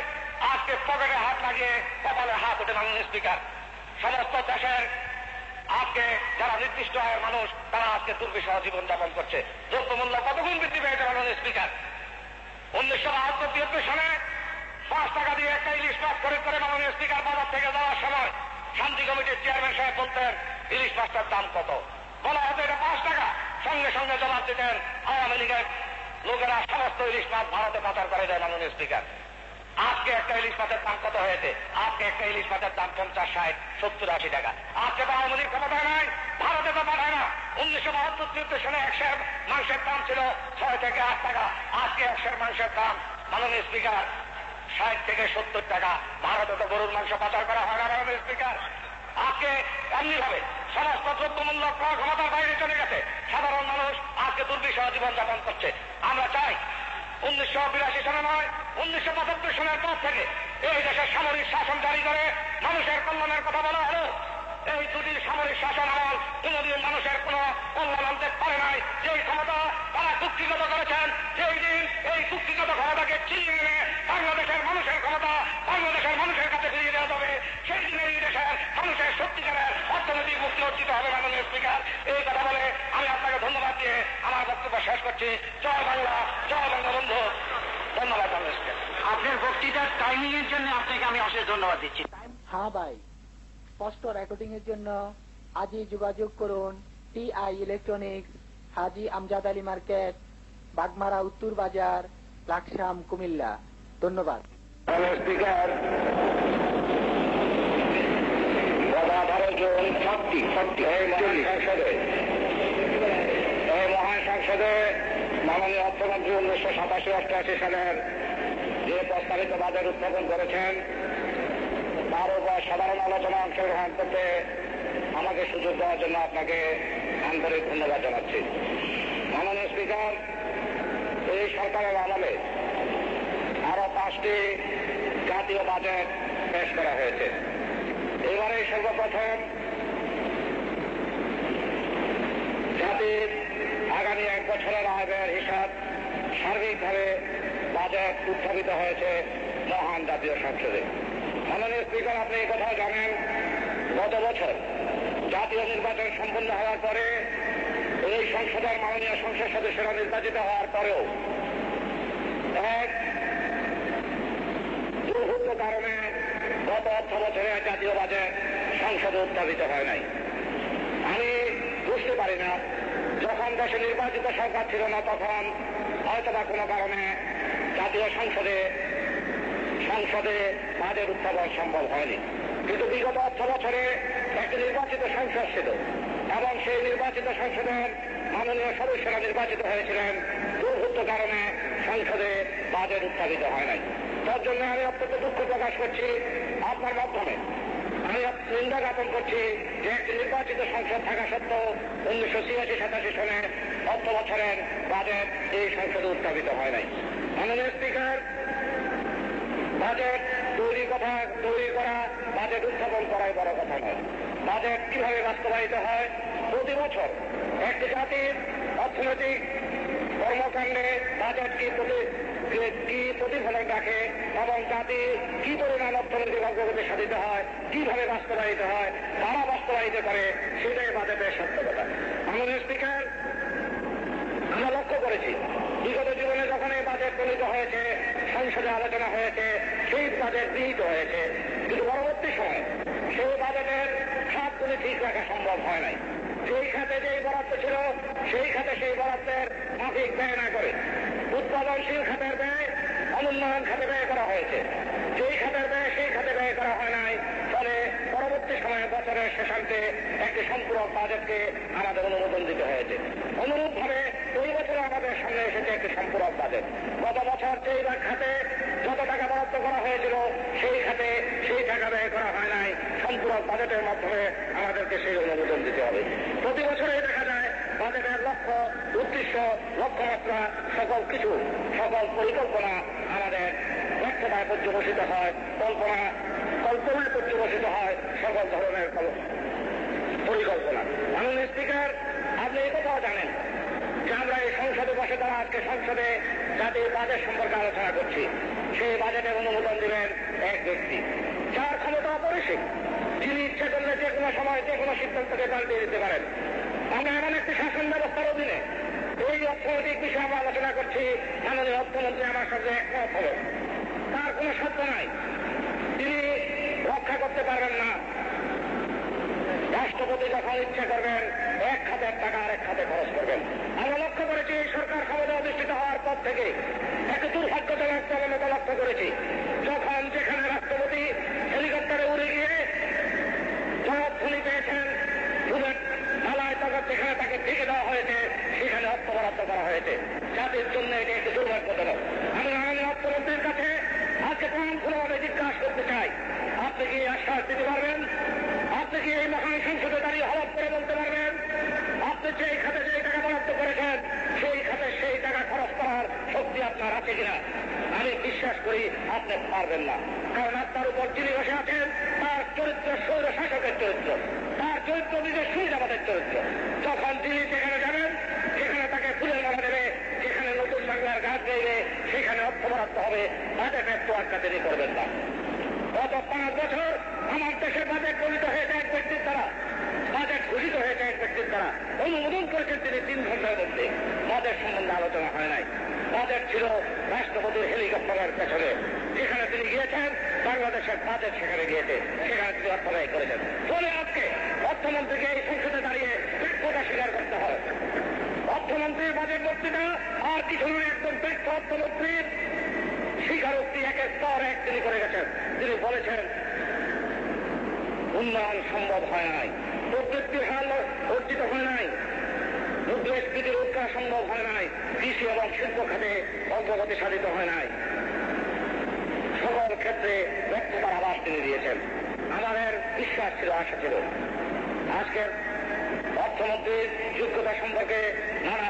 আজকে পকেটে হাত লাগিয়ে কপালে হাত ওঠে। মাননীয় স্পিকার, সমস্ত দেশের আজকে যারা নির্দিষ্ট আয়ের মানুষ তারা আজকে দুর্বিষহ জীবনযাপন করছে। দ্রব্যমূল্য কতগুণ বৃদ্ধি পেয়েছে মাননীয় স্পিকার। 1972-73 সালে 5 টাকা দিয়ে একটা ইলিশ মাছ খরিদ করে মাননীয় স্পিকার বাজার থেকে যাওয়ার সময় শান্তি কমিটির চেয়ারম্যান সাহেব বলতেন ইলিশ মাছটার দাম কত? বলা হতো এটা 5 টাকা। সঙ্গে সঙ্গে জবাব দিতেন আওয়ামী লীগের লোকেরা সমস্ত ইলিশ মাছ ভারতে পাচার করে দেয়। মাননীয় স্পিকার, আজকে একটা ইলিশ মাছের দাম কত হয়েছে? আজকে একটা ইলিশ মাছের দাম 50, 60, 70, 80 টাকা। আজকে তো আওয়ামী লীগ ক্ষমতায় নাই, ভারতে তো পাঠায় না। 1972-73 সালে 1 সের মাংসের দাম ছিল 6 থেকে 8 টাকা। আজকে 1 সের মাংসের দাম মাননীয় স্পিকার 60 থেকে 70 টাকা। ভারতে তো গরুর মাংস পাচার করা হয় না। মাননীয় স্পিকার, আজকে এমনিভাবে সমস্ত দ্রব্যমূল্য ক্রয় ক্ষমতার বাইরে চলে গেছে। সাধারণ মানুষ আজকে দুর্বিষহ জীবনযাপন করছে। আমরা চাই 1982 সালে নয়, 1975 সালের পর থেকে এই দেশের সামরিক শাসন জারি করে মানুষের কল্যাণের কথা বলা হলো। এই দুটি সামরিক শাসন আমল কোনদিন মানুষের কোন কল্যাণ আনতে পারে নাই। যেই ক্ষমতা তারা কুক্ষিগত করেছেন, যেই দিন এই কুক্ষিগত ক্ষমতাকে ছিনিয়ে এনে বাংলাদেশের মানুষের ক্ষমতা বাংলাদেশের মানুষের কাছে ফিরিয়ে দেওয়া যাবে, সেই দিনে এই দেশের মানুষের সত্যিকারের অর্থনৈতিক মুক্তি অর্জিত হবে। মাননীয় স্পিকার, এই কথা বলে আমি আপনাকে ধন্যবাদ দিয়ে আমার বক্তব্য শেষ করছি। জয় বাংলা, জয় বঙ্গবন্ধু। ধন্যবাদ মাননীয় স্পিকার। আপনার বক্তৃতার টাইমিং এর জন্য আপনাকে আমি অশেষ ধন্যবাদ দিচ্ছি। হ্যাঁ ভাই, স্পষ্ট রেকর্ডিং এর জন্য আজই যোগাযোগ করুন TI ইলেকট্রনিক্স, হাজী আমজাদ আলী মার্কেট, বাগমারা উত্তর বাজার, লাকসাম, কুমিল্লা। ধন্যবাদ। স্পিকার, এই মহান সংসদে মাননীয় অর্থমন্ত্রী 1987-88 সালের যে প্রস্তাবিত বাজেট উত্থাপন করেছেন তার উপর সাধারণ আলোচনা অংশগ্রহণ করতে আমাকে সুযোগ দেওয়ার জন্য আপনাকে আন্তরিক ধন্যবাদ জানাচ্ছি। মাননীয় স্পিকার, এই সরকারের আমলে আরো 5টি জাতীয় বাজেট পেশ করা হয়েছে। এবারে সর্বপ্রথম জাতির আগামী 1 বছরের আয় ব্যয়ের হিসাব সার্বিকভাবে বাজেট উত্থাপিত হয়েছে মহান জাতীয় সংসদে। মাননীয় স্পিকার, আপনি এই কথা জানেন, গত বছর জাতীয় নির্বাচন সম্পন্ন হওয়ার পরে এই সংসদের মাননীয় সংসদ সদস্যরা নির্বাচিত হওয়ার পরেও এক দুর্ভূত কারণে গত অর্থ বছরে জাতীয় বাজেট সংসদে উত্থাপিত হয় নাই। আমি বুঝতে পারি না, যখন দেশে নির্বাচিত সরকার ছিল না তখন হয়তোবা কোনো কারণে জাতীয় সংসদে বাজেট উত্থাপন সম্ভব হয়নি। কিন্তু বিগত 8 বছরে একটি নির্বাচিত সংসদ ছিল এবং সেই নির্বাচিত সংসদের মাননীয় সদস্যরা নির্বাচিত হয়েছিলেন, দুর্ভূত কারণে সংসদে বাজেট উত্থাপিত হয় নাই। তার জন্য আমি অত্যন্ত দুঃখ প্রকাশ করছি আপনার মাধ্যমে। আমি নিন্দা জ্ঞাপন করছি যে একটি নির্বাচিত সংসদ থাকা সত্ত্বেও 1986-87 সনে 8 বছরের বাজেট এই সংসদে উত্থাপিত হয় নাই। মাননীয় স্পিকার, বাজেট তৈরি করা, বাজেট উত্থাপন করাই বড় কথা নয়। বাজেট কিভাবে বাস্তবায়িত হয়, প্রতি বছর একটি জাতির অর্থনৈতিক কর্মকাণ্ডে বাজেট কি প্রতিফলন রাখে এবং জাতি কি পরিমাণ অর্থনৈতিক অগ্রগতি সাধিত হয়, কিভাবে বাস্তবায়িত হয়, তারা বাস্তবায়িত করে, সেটাই বাজেটের সত্যতা। মাননীয় স্পিকার, আমরা লক্ষ্য করেছি বিগত জীবনে যখন এই বাজেট গৃহীত হয়েছে, সংসদে আলোচনা হয়েছে, সেই বাজেট গৃহীত হয়েছে, কিন্তু পরবর্তী সময়ে সেই বাজেটের খাতগুলি ঠিক রাখা সম্ভব হয় নাই। সেই খাতে যেই বরাদ্দ ছিল সেই খাতে সেই বরাদ্দের মাফিক ব্যয় না করে উৎপাদনশীল খাতের ব্যয় অনুন্নয়ন খাতে ব্যয় করা হয়েছে। যেই খাতের ব্যয় সেই খাতে ব্যয় করা হয় নাই, ফলে পরবর্তী সময়ে বছরের শেষান্তে একটি সম্পূরক বাজেটকে আমাদের অনুমোদন দিতে হয়েছে। অনুরূপভাবে এই বছরে আমাদের সামনে এসেছে একটি সম্পূরক বাজেট। গত বছর যেই খাতে যত টাকা বরাদ্দ করা হয়েছিল সেই খাতে সেই টাকা ব্যয় করা হয় নাই। সম্পূরক বাজেটের মাধ্যমে আমাদেরকে সেই অনুমোদন দিতে হবে। প্রতি বছরেই দেখা যায় বাজেটের লক্ষ্য, উদ্দেশ্য, লক্ষ্যমাত্রা, সকল পরিকল্পনা আমাদের ব্যর্থতায় পর্যবসিত হয়, কল্পনায় পর্যবসিত হয় সকল ধরনের পরিকল্পনা। মাননীয় স্পিকার, আপনি এই কথাও জানেন যে আমরা এই সংসদে বসে তারা আজকে সংসদে জাতির বাজেট সম্পর্কে আলোচনা করছি। সেই বাজেটের অনুমোদন দিবেন এক ব্যক্তি যার ক্ষমতা অপরিসীম, যিনি ইচ্ছে করলে যে কোনো সময় যে কোনো সিদ্ধান্তকে পাল্টে দিতে পারেন। আমরা এমন একটি শাসন ব্যবস্থার অধীনে এই অর্থনৈতিক বিষয়ে আমরা আলোচনা করছি, মাননীয় অর্থমন্ত্রী আমার সঙ্গে একমত হলেন। তার কোনো শর্ত নাই, তিনি রক্ষা করতে পারবেন না। রাষ্ট্রপতি যখন ইচ্ছা করবেন এক খাতের টাকা আরেক খাতে খরচ করবেন। আমরা লক্ষ্য করেছি এই সরকার ক্ষমতা অধিষ্ঠিত হওয়ার পর থেকে একটি দুর্ভাগ্যজনক প্রবণতা লক্ষ্য করেছি। যখন যেখানে রাষ্ট্রপতি হেলিকপ্টারে উড়ে গিয়ে জবাবধ্বনি পেয়েছেন, বুলেট মালায় তখন যেখানে তাকে ঢেকে দেওয়া হয়েছে সেখানে অর্থ বরাদ্দ করা হয়েছে। জাতির জন্য এটি একটি দুর্ভাগ্যজনক। আমি মাননীয় অর্থমন্ত্রীর কাছে আজকে প্রাণপূর্ণভাবে জিজ্ঞাসা করতে চাই, আপনি কি আশ্বাস দিতে পারবেন, আপনি কি এই মহান সংসদে দাঁড়িয়ে হলফ করে বলতে পারবেন আপনি যেই খাতে যেই টাকা বরাদ্দ করেছেন সেই খাতে সেই টাকা খরচ করার শক্তি আপনার আছে কিনা? আমি বিশ্বাস করি আপনি পারবেন না, কারণ আপনার উপর যিনি বসে আছেন তার চরিত্র স্বৈর শাসকের চরিত্র, তার চরিত্র নিজের সুবিধাবাদের চরিত্র। যখন তিনি যেখানে যাবেন সেখানে তাকে ফুলের মালা দেবে, যেখানে নতুন বাংলার গাছ গাইবে সেখানে অর্থ বরাদ্দ হবে, বাজেটের তোয়াক্কা তিনি করবেন না। গত 5 বছর আমার দেশের বাজেট গঠিত হয়েছে এক ব্যক্তির দ্বারা, বাজেট ঘোষিত হয়েছে এক ব্যক্তির দ্বারা, অনুমোদন করেছেন তিনি 3 ঘন্টার মধ্যে। বাজেট সম্বন্ধে আলোচনা হয় নাই। বাজেট ছিল রাষ্ট্রপতির হেলিকপ্টারের পেছনে, যেখানে তিনি গিয়েছেন বাংলাদেশের বাজেট সেখানে গিয়েছে, সেখানে তিনি অর্থ ব্যয় করেছেন। ফলে আজকে অর্থমন্ত্রীকে এই সংসদে দাঁড়িয়ে ব্যর্থতা স্বীকার করতে হয়। অর্থমন্ত্রীর বাজেট বক্তৃতা আর কিছু নয়, একজন ব্যর্থ অর্থমন্ত্রীর স্বীকারোক্তি একের স্তর এক তিনি করে গেছেন। তিনি বলেছেন উন্নয়ন সম্ভব হয় নাই, প্রবৃদ্ধির হার অর্জিত হয় নাই, মুদ্রাস্ফীতি রোধ করা সম্ভব হয় নাই, কৃষি এবং শিল্প খাতে অগ্রগতি সাধিত হয় নাই। সকল ক্ষেত্রে ব্যর্থতার আভাস তিনি দিয়েছেন। আমাদের বিশ্বাস ছিল, আশা ছিল আজকের অর্থমন্ত্রীর যোগ্যতা সম্পর্কে নানা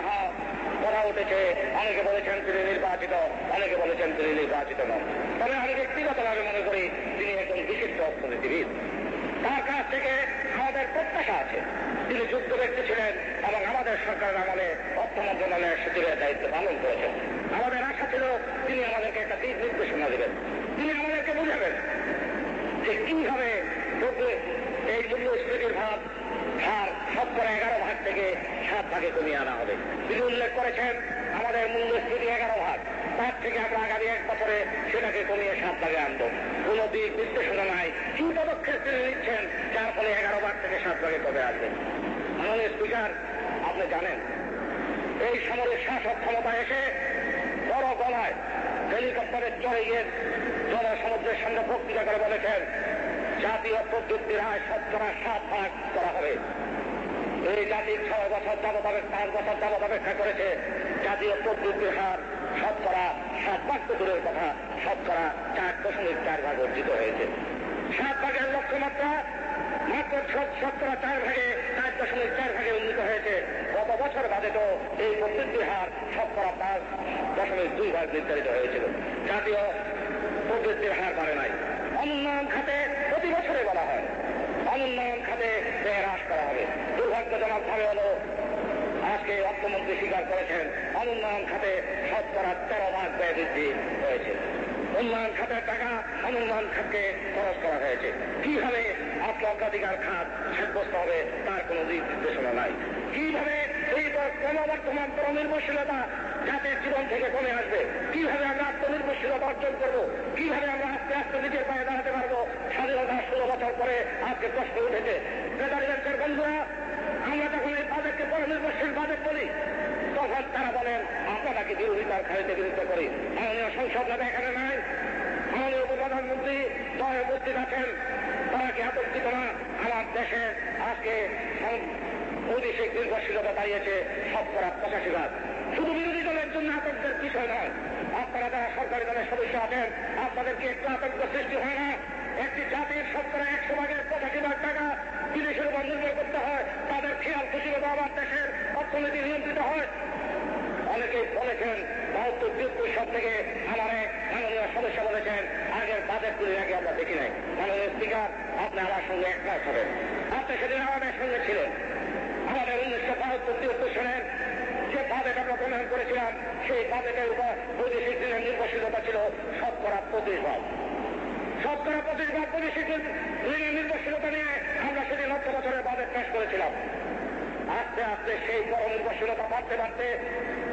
কথা উঠেছে। অনেকে বলেছেন তিনি নির্বাচিত, অনেকে বলেছেন তিনি নির্বাচিত নন। তবে আমি ব্যক্তিগতভাবে মনে করি তিনি একজন বিশিষ্ট অর্থনীতিবিদ। তার কাছ থেকে আমাদের প্রত্যাশা আছে, তিনি যোগ্য ব্যক্তি ছিলেন এবং আমাদের সরকারের আমলে অর্থ মন্ত্রণালয়ের সচিবের দায়িত্ব পালন করেছেন। আমাদের আশা ছিল তিনি আমাদেরকে একটা দিক নির্দেশনা দেবেন, তিনি আমাদেরকে বুঝাবেন যে কিভাবে এই মূল্যস্ফীতির হার 11% থেকে 7 ভাগে কমিয়ে আনা হবে। তিনি উল্লেখ করেছেন আমাদের মূল্যস্ফীতি 11 ভাগ, তার থেকে আমরা আগামী 1 বছরে সেটাকে কমিয়ে 7 ভাগে আনবো। কোন দিক নির্দেশনা নাই, কি পদক্ষেপ তিনি নিচ্ছেন যার ফলে 11 ভাগ থেকে 7 ভাগে কমে আসবে। মাননীয় স্পিকার, আপনি জানেন এই সামরিক শাসক ক্ষমতা এসে বড় গলায় হেলিকপ্টারে চড়ে গিয়ে জনসমুদ্রের সামনে বক্তৃতা করে বলেছেন জাতীয় প্রযুক্তির হার 7 ভাগ করা হবে। এই জাতির 6 বছর যাবত 5 বছর যাবত অপেক্ষা করেছে জাতীয় প্রযুক্তির হার 7 ভাগ তো দূরের কথা 4.4 ভাগ অর্জিত হয়েছে। 7 ভাগের লক্ষ্যমাত্রা মাত্র 4 ভাগে উন্নীত হয়েছে। গত বছর বাজেটও এই প্রবৃদ্ধির হার 5.2 ভাগ নির্ধারিত হয়েছিল। জাতীয় প্রবৃদ্ধির হার বাড়ে নাই। অনুন্নয়ন খাতে প্রতি বছরে বলা হয় অনুন্নয়ন খাতে ব্যয় হ্রাস করা হবে। দুর্ভাগ্যজনক ভাবে হল আজকে অর্থমন্ত্রী স্বীকার করেছেন অনুন্নয়ন খাতে 13 ভাগ ব্যয় বৃদ্ধি হয়েছে। উন্নয়ন খাতের টাকা অনুন্নয়ন খাতকে খরচ করা হয়েছে। কিভাবে আজকে অগ্রাধিকার খাত সাব্যস্ত হবে তার কোন দিক নির্দেশনা নাই। কিভাবে এই ক্রমবর্ধমান পরনির্ভরশীলতা জাতির জীবন থেকে কমে আসবে, কিভাবে আমরা আত্মনির্ভরশীলতা অর্জন করব, কিভাবে আমরা আস্তে আস্তে নিজের পায়ে দাঁড়াতে পারবো। স্বাধীনতার 16 বছর পরে আজকে প্রশ্ন উঠেছে। ট্রেজারি ব্যাংকের বন্ধুরা, আমরা যখন এই বাজেটকে পরনির্ভরশীল বাজেট বলি তখন তারা বলেন আমরা নাকি বিরোধিতার খালিতে বিরুদ্ধে করি। মাননীয় সংসদ নেতা এখানে নাই, মাননীয় উপপ্রধানমন্ত্রী দলে উপস্থিত আছেন, তারা কি আতঙ্কিত না? আমার দেশে আজকে বৈদেশিক নির্ভরশীলতা দাঁড়িয়েছে 85 ভাগ। শুধু বিরোধী দলের জন্য আতঙ্কের বিষয় নয়, আপনারা যারা সরকারি দলের সদস্য আছেন আপনাদেরকে একটু আতঙ্ক সৃষ্টি হয় না? একটি জাতির 100 ভাগের 85 ভাগ টাকা বিদেশের উপর নির্ভর করতে হয়, তাদের খেয়াল খুশি মতো আমার দেশের অর্থনীতি নিয়ন্ত্রিত হয়। অনেকেই বলেছেন 72-73 সাল থেকে আমার এক মাননীয় সদস্য বলেছেন আগের বাজেটগুলির আগে আমরা দেখি নাই। মাননীয় স্পিকার, আপনি আমার সঙ্গে একমত হবেন। আপনি সেদিন আমাদের সঙ্গে ছিলেন। আমাদের 1972-73 সালের যে বাজেট আমরা প্রণয়ন করেছিলাম সেই বাজেটের উপর বৈদেশিক নির্ভরশীলতা ছিল 25 ভাগ। 25 ভাগ বৈদেশিক নির্ভরশীলতা নিয়ে আমরা সেদিন 8 বছরের বাজেট পেশ করেছিলাম। আস্তে আস্তে সেই পরনির্ভরশীলতা বাড়তে বাড়তে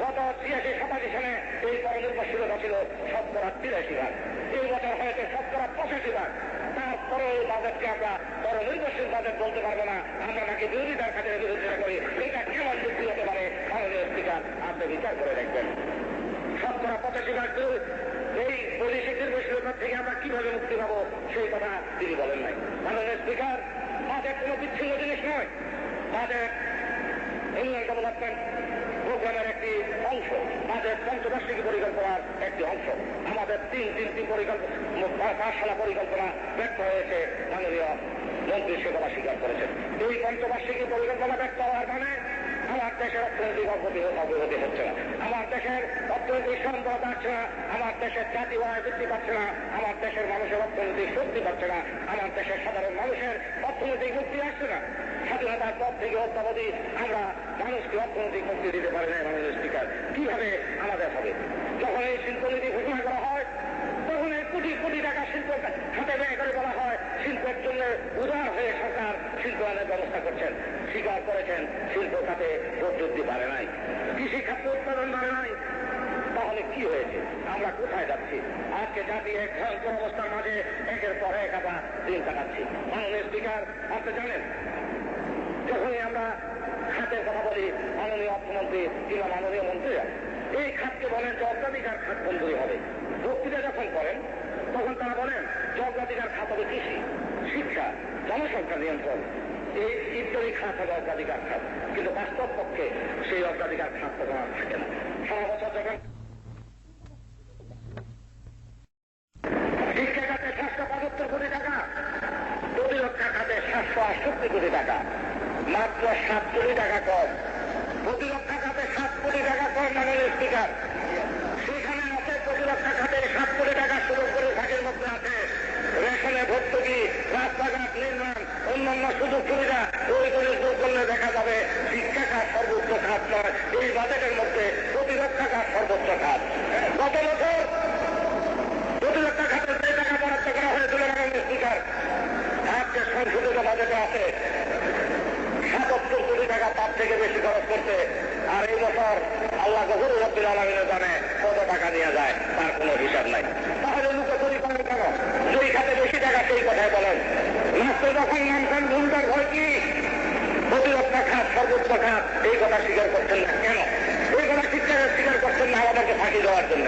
গত 86-87 সালে এই পরনির্ভরশীলতা ছিল 83 ভাগ। এই বছর হয়েছে 85 ভাগ। তারপরে এই বাজেটকে আমরা পরনির্ভরশীল বাজেট বলতে পারবো না, আমরা নাকি বিরোধিতার খাতিরে বিরোধিতা করি। এটা কেমন যুক্তি হতে পারে? মাননীয় স্পিকার, আপনি বিচার করে দেখবেন। 85 ভাগ এই বৈদেশিক নির্ভরশীলতা থেকে আমরা কিভাবে মুক্তি পাবো সেই কথা তিনি বলেন নাই। মাননীয় স্পিকার, বাজেট কোনো বিচ্ছিন্ন জিনিস নয়। বাজেট ইউনিয়ন ডেভেলপমেন্ট প্রোগ্রামের একটি অংশ, বাজেট পঞ্চবার্ষিকী পরিকল্পনার একটি অংশ। আমাদের 3 পাঠশালা পরিকল্পনা ব্যর্থ হয়েছে, মাননীয় মন্ত্রী সে কথা স্বীকার করেছেন। এই পঞ্চবার্ষিকী পরিকল্পনা ব্যর্থ হওয়ার মানে আমার দেশের অর্থনৈতিক অগ্রগতি হচ্ছে না, আমার দেশের অর্থনৈতিক সম্পদ আসছে না, আমার দেশের জাতীয় আয় বৃদ্ধি পাচ্ছে না, আমার দেশের মানুষের অর্থনৈতিক শক্তি পাচ্ছে না, আমার দেশের সাধারণ মানুষের অর্থনৈতিক মুক্তি আসছে না। স্বাধীনতার পর থেকে অদ্যাবধি আমরা মানুষকে অর্থনৈতিক মুক্তি দিতে পারি না। মাননীয় স্পিকার, কিভাবে আমাদের হবে? যখন এই শিল্পনীতি ঘোষণা করা হয় তখন এই কোটি কোটি টাকা শিল্প খাতে ব্যয় করে বলা হয় শিল্পের জন্য উদার হয়ে সরকার শিল্পায়নের ব্যবস্থা করছেন। স্বীকার করেছেন শিল্প খাতে প্রযুক্তি বাড়ে নাই, কৃষি খাদ্য উৎপাদন বাড়ে নাই। তাহলে কি হয়েছে? আমরা কোথায় যাচ্ছি? আজকে জাতি এক ভয়ঙ্কর অবস্থার মাঝে একের পর এক আমরা দিন কাটাচ্ছি। মাননীয় স্পিকার, আপনি জানেন যখনই আমরা খাতের কথা বলি মাননীয় অর্থমন্ত্রী কিংবা মাননীয় মন্ত্রীরা এই খাতকে বলেন যে অগ্রাধিকার খাত মঞ্জুরি হবে। বক্তৃতা যখন করেন তখন তারা বলেন যে অগ্রাধিকার খাত হবে কৃষি, শিক্ষা, জনসংখ্যা নিয়ন্ত্রণ, এই ইত্যাদি খাত হবে অগ্রাধিকার খাত। কিন্তু বাস্তব পক্ষে সেই অগ্রাধিকার খাত তো থাকে না। সারা বছর যখন শিক্ষা খাতে 775 কোটি টাকা, প্রতিরক্ষা খাতে 768 কোটি টাকা, মাত্র 7 কোটি টাকা কম। প্রতিরক্ষা খাতে 7 কোটি টাকা কম। মাননীয় স্পিকার, সেখানে আছে প্রতিরক্ষা খাতে 7 কোটি টাকা সুযোগ করে থাকের মধ্যে আছে রেশনে ভর্তুকি, রাস্তাঘাট নির্মাণ, অন্যান্য সুযোগ সুবিধা। ওইগুলি যোগ করলে দেখা যাবে শিক্ষা খাত সর্বোচ্চ খাত নয়, এই বাজেটের মধ্যে প্রতিরক্ষা খাত সর্বোচ্চ খাত। গত বছর প্রতিরক্ষা খাতের যে টাকা বরাদ্দ করা হয়েছিল মাননীয় স্পিকার, আজকে সংশোধিত বাজেটে আছে 77 কোটি টাকা, তার থেকে বেশি খরচ করতে আর এই বছর আল্লাহ গফুর রব্বিল আলামিনের জানে কত টাকা নিয়ে যায় তার কোনো হিসাব নাই। তাহলে লোকে চুরি করেন কেন? যেই খাতে বেশি টাকা সেই কথাই বলেন। রাস্তায় যখন নামছেন ভুলটার ভয় কি? প্রতিরক্ষা খাত, সর্বোচ্চ খাত, এই কথা স্বীকার করছেন না কেন? এই কথা স্বীকার করছেন না আমাদেরকে ফাঁকি দেওয়ার জন্য।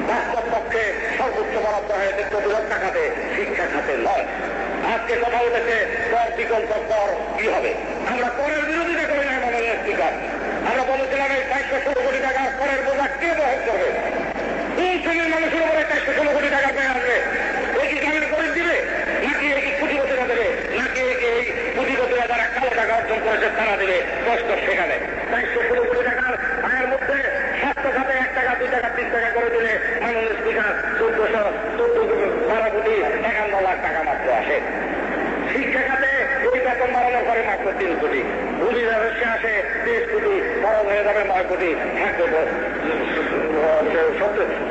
বাস্তব পক্ষে সর্বোচ্চ বরাদ্দ হয়েছে প্রতিরক্ষা খাতে, শিক্ষা খাতে নয়। আজকে কথা উঠেছে কর বিকল্প কর কি হবে? আমরা করের বিরোধিতা করি না মাননীয় স্পিকার। আমরা বলেছিলাম এই 416 কোটি টাকা করের বোঝা কে বহন করবে? কোন শ্রেণীর মানুষের উপরে 416 কোটি টাকা পেয়ে আসবে? এই কি গ্রামের গরিব দিবে, নাকি এই পুঁজিপতিরা দেবে, নাকি এই পুঁজিপতিরা যারা কালো টাকা অর্জন করেছে তারা দেবে? কষ্ট সেখানে 416 কোটি টাকার আয়ের মধ্যে স্বাস্থ্য খাতে 1 টাকা 2 টাকা 3 টাকা করে দিলে মাননীয় স্পিকার 1412 কোটি 51 লাখ টাকা মাত্র আসে। শিক্ষা খাতে এই বেতন বাড়ানোর পরে মাত্র 3 কোটি, ভূমি রাজস্বে আসে 30 কোটি, খরচ হয়ে যাবে 9 কোটি, থাকবে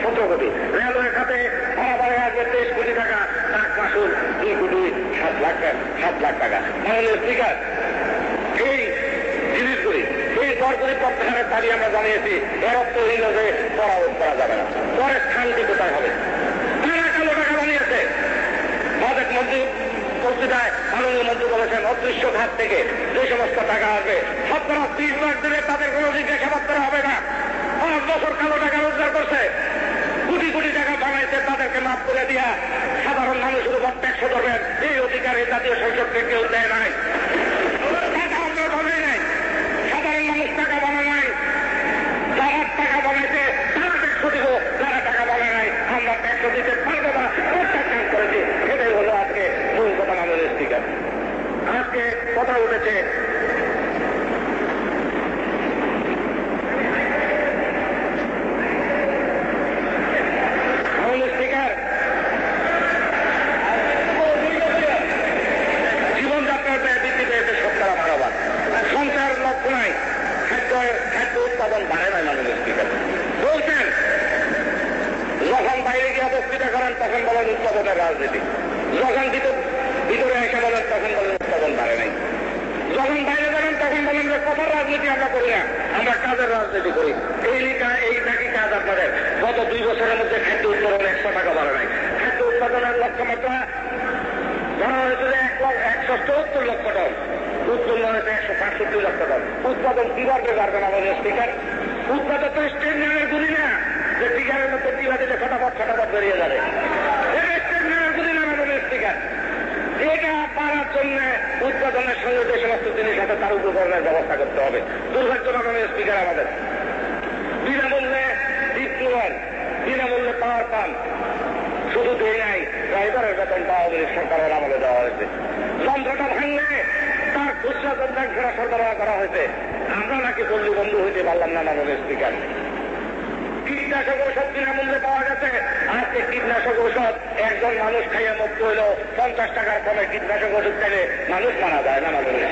17 কোটি। রেলওয়ে খাতে ভাড়া বাড়ে আসবে 23 কোটি টাকা, ডাক মাসুল 2 কোটি 7 লাখ টাকা। মাননীয় স্পিকার, এই জিনিসগুলি, এই সরকারি প্রত্যাহারের দাবি আমরা জানিয়েছি। এর অর্থ হইল যে পরামর্শ করা যাবে না। পরের স্থানটি কোথায় হবে? তারা কালো টাকা বানিয়েছে। বাজেট মন্ত্রী বক্তৃতায় মাননীয় মন্ত্রী বলেছেন অদৃশ্য খাত থেকে যে সমস্ত টাকা আসবে 30 লাখ দিলে তাদের কোনো জিজ্ঞাসাবাদ করা হবে না। 5 বছর কালো টাকা রোজগার করছে, কোটি কোটি টাকা বানাইছে, তাদেরকে মাফ করে দিয়া সাধারণ মানুষের উপর ট্যাক্স ধরবেন এই অধিকার এই জাতীয় সংসদকে কেউ দেয় নাই। টাকা আমরা বানাই নাই, সাধারণ মানুষ টাকা বানায় নাই। যারা টাকা বানাইছে তারা ট্যাক্স দিব, যারা টাকা বানায় নাই আমরা ট্যাক্স দিতে পারবো না, প্রত্যাখ্যান করেছি। এটাই হলো আজকে মূল কথা। মাননীয় স্পিকার, আজকে কথা উঠেছে মাননীয় স্পিকার, জীবনযাত্রার ব্যয় বৃদ্ধি পেয়েছে 17%। সঞ্চয়ের লক্ষ্য নাই, খাদ্য উৎপাদন বাড়ে নাই। মাননীয় স্পিকার বলছেন যখন বাইরে গিয়ে বক্তৃতা করেন তখন বলেন উৎপাদনের রাজনীতি, যখন ভিতরে এসে বলেন তখন বলেন উৎপাদন বাড়ে নাই। যখন বাইরে যাবেন তখন বলেন যে কথার রাজনীতি আমরা করি না, আমরা কাজের রাজনীতি করি। এই নাকি কাজ আপনাদের? গত 2 বছরের মধ্যে খাদ্য উৎপাদন 100 টাকা বাড়ে নাই। খাদ্য উৎপাদনের লক্ষ্যমাত্রা ধরা হয়েছে যে 174 লক্ষ টন, উৎপন্ন হয়েছে 165 লক্ষ টন। উৎপাদন কিভাবে বাড়বে? মাননীয় স্পিকার, উৎপাদন তো স্টেট নামের গুলি না যে ফিগারের মধ্যে টিলা দিলে ফটাফট বেরিয়ে যাবে। স্টেট নামের গুলি না মাননীয় স্পিকার। এটা পারার জন্য উৎপাদনের সঙ্গে যে সমস্ত জিনিস আছে তার উপকরণের ব্যবস্থা করতে হবে। দুর্ভাগ্য মাননীয় স্পিকার, আমাদের বিনামূল্যে টিউবওয়েল, বিনামূল্যে পাওয়ার পাম্প শুধু দেয় নাই, ড্রাইভারের বেতনটা আমাদের সরকারের আমলে দেওয়া হয়েছে। যন্ত্রটা ভাঙলে তার খুচরা যন্ত্রাংশরা সরবরাহ করা হয়েছে। আমরা নাকি পল্লী বন্ধু হইতে পারলাম না। মাননীয় স্পিকার, কীটনাশক ঔষধ বিনামূল্যে পাওয়া গেছে। আজকে কীটনাশক ঔষধ একজন মানুষ খাইয়ে মুক্ত হইল 50 টাকার কমে কীটনাশক ওষুধ খেলে মানুষ মারা যায় না। মাননীয়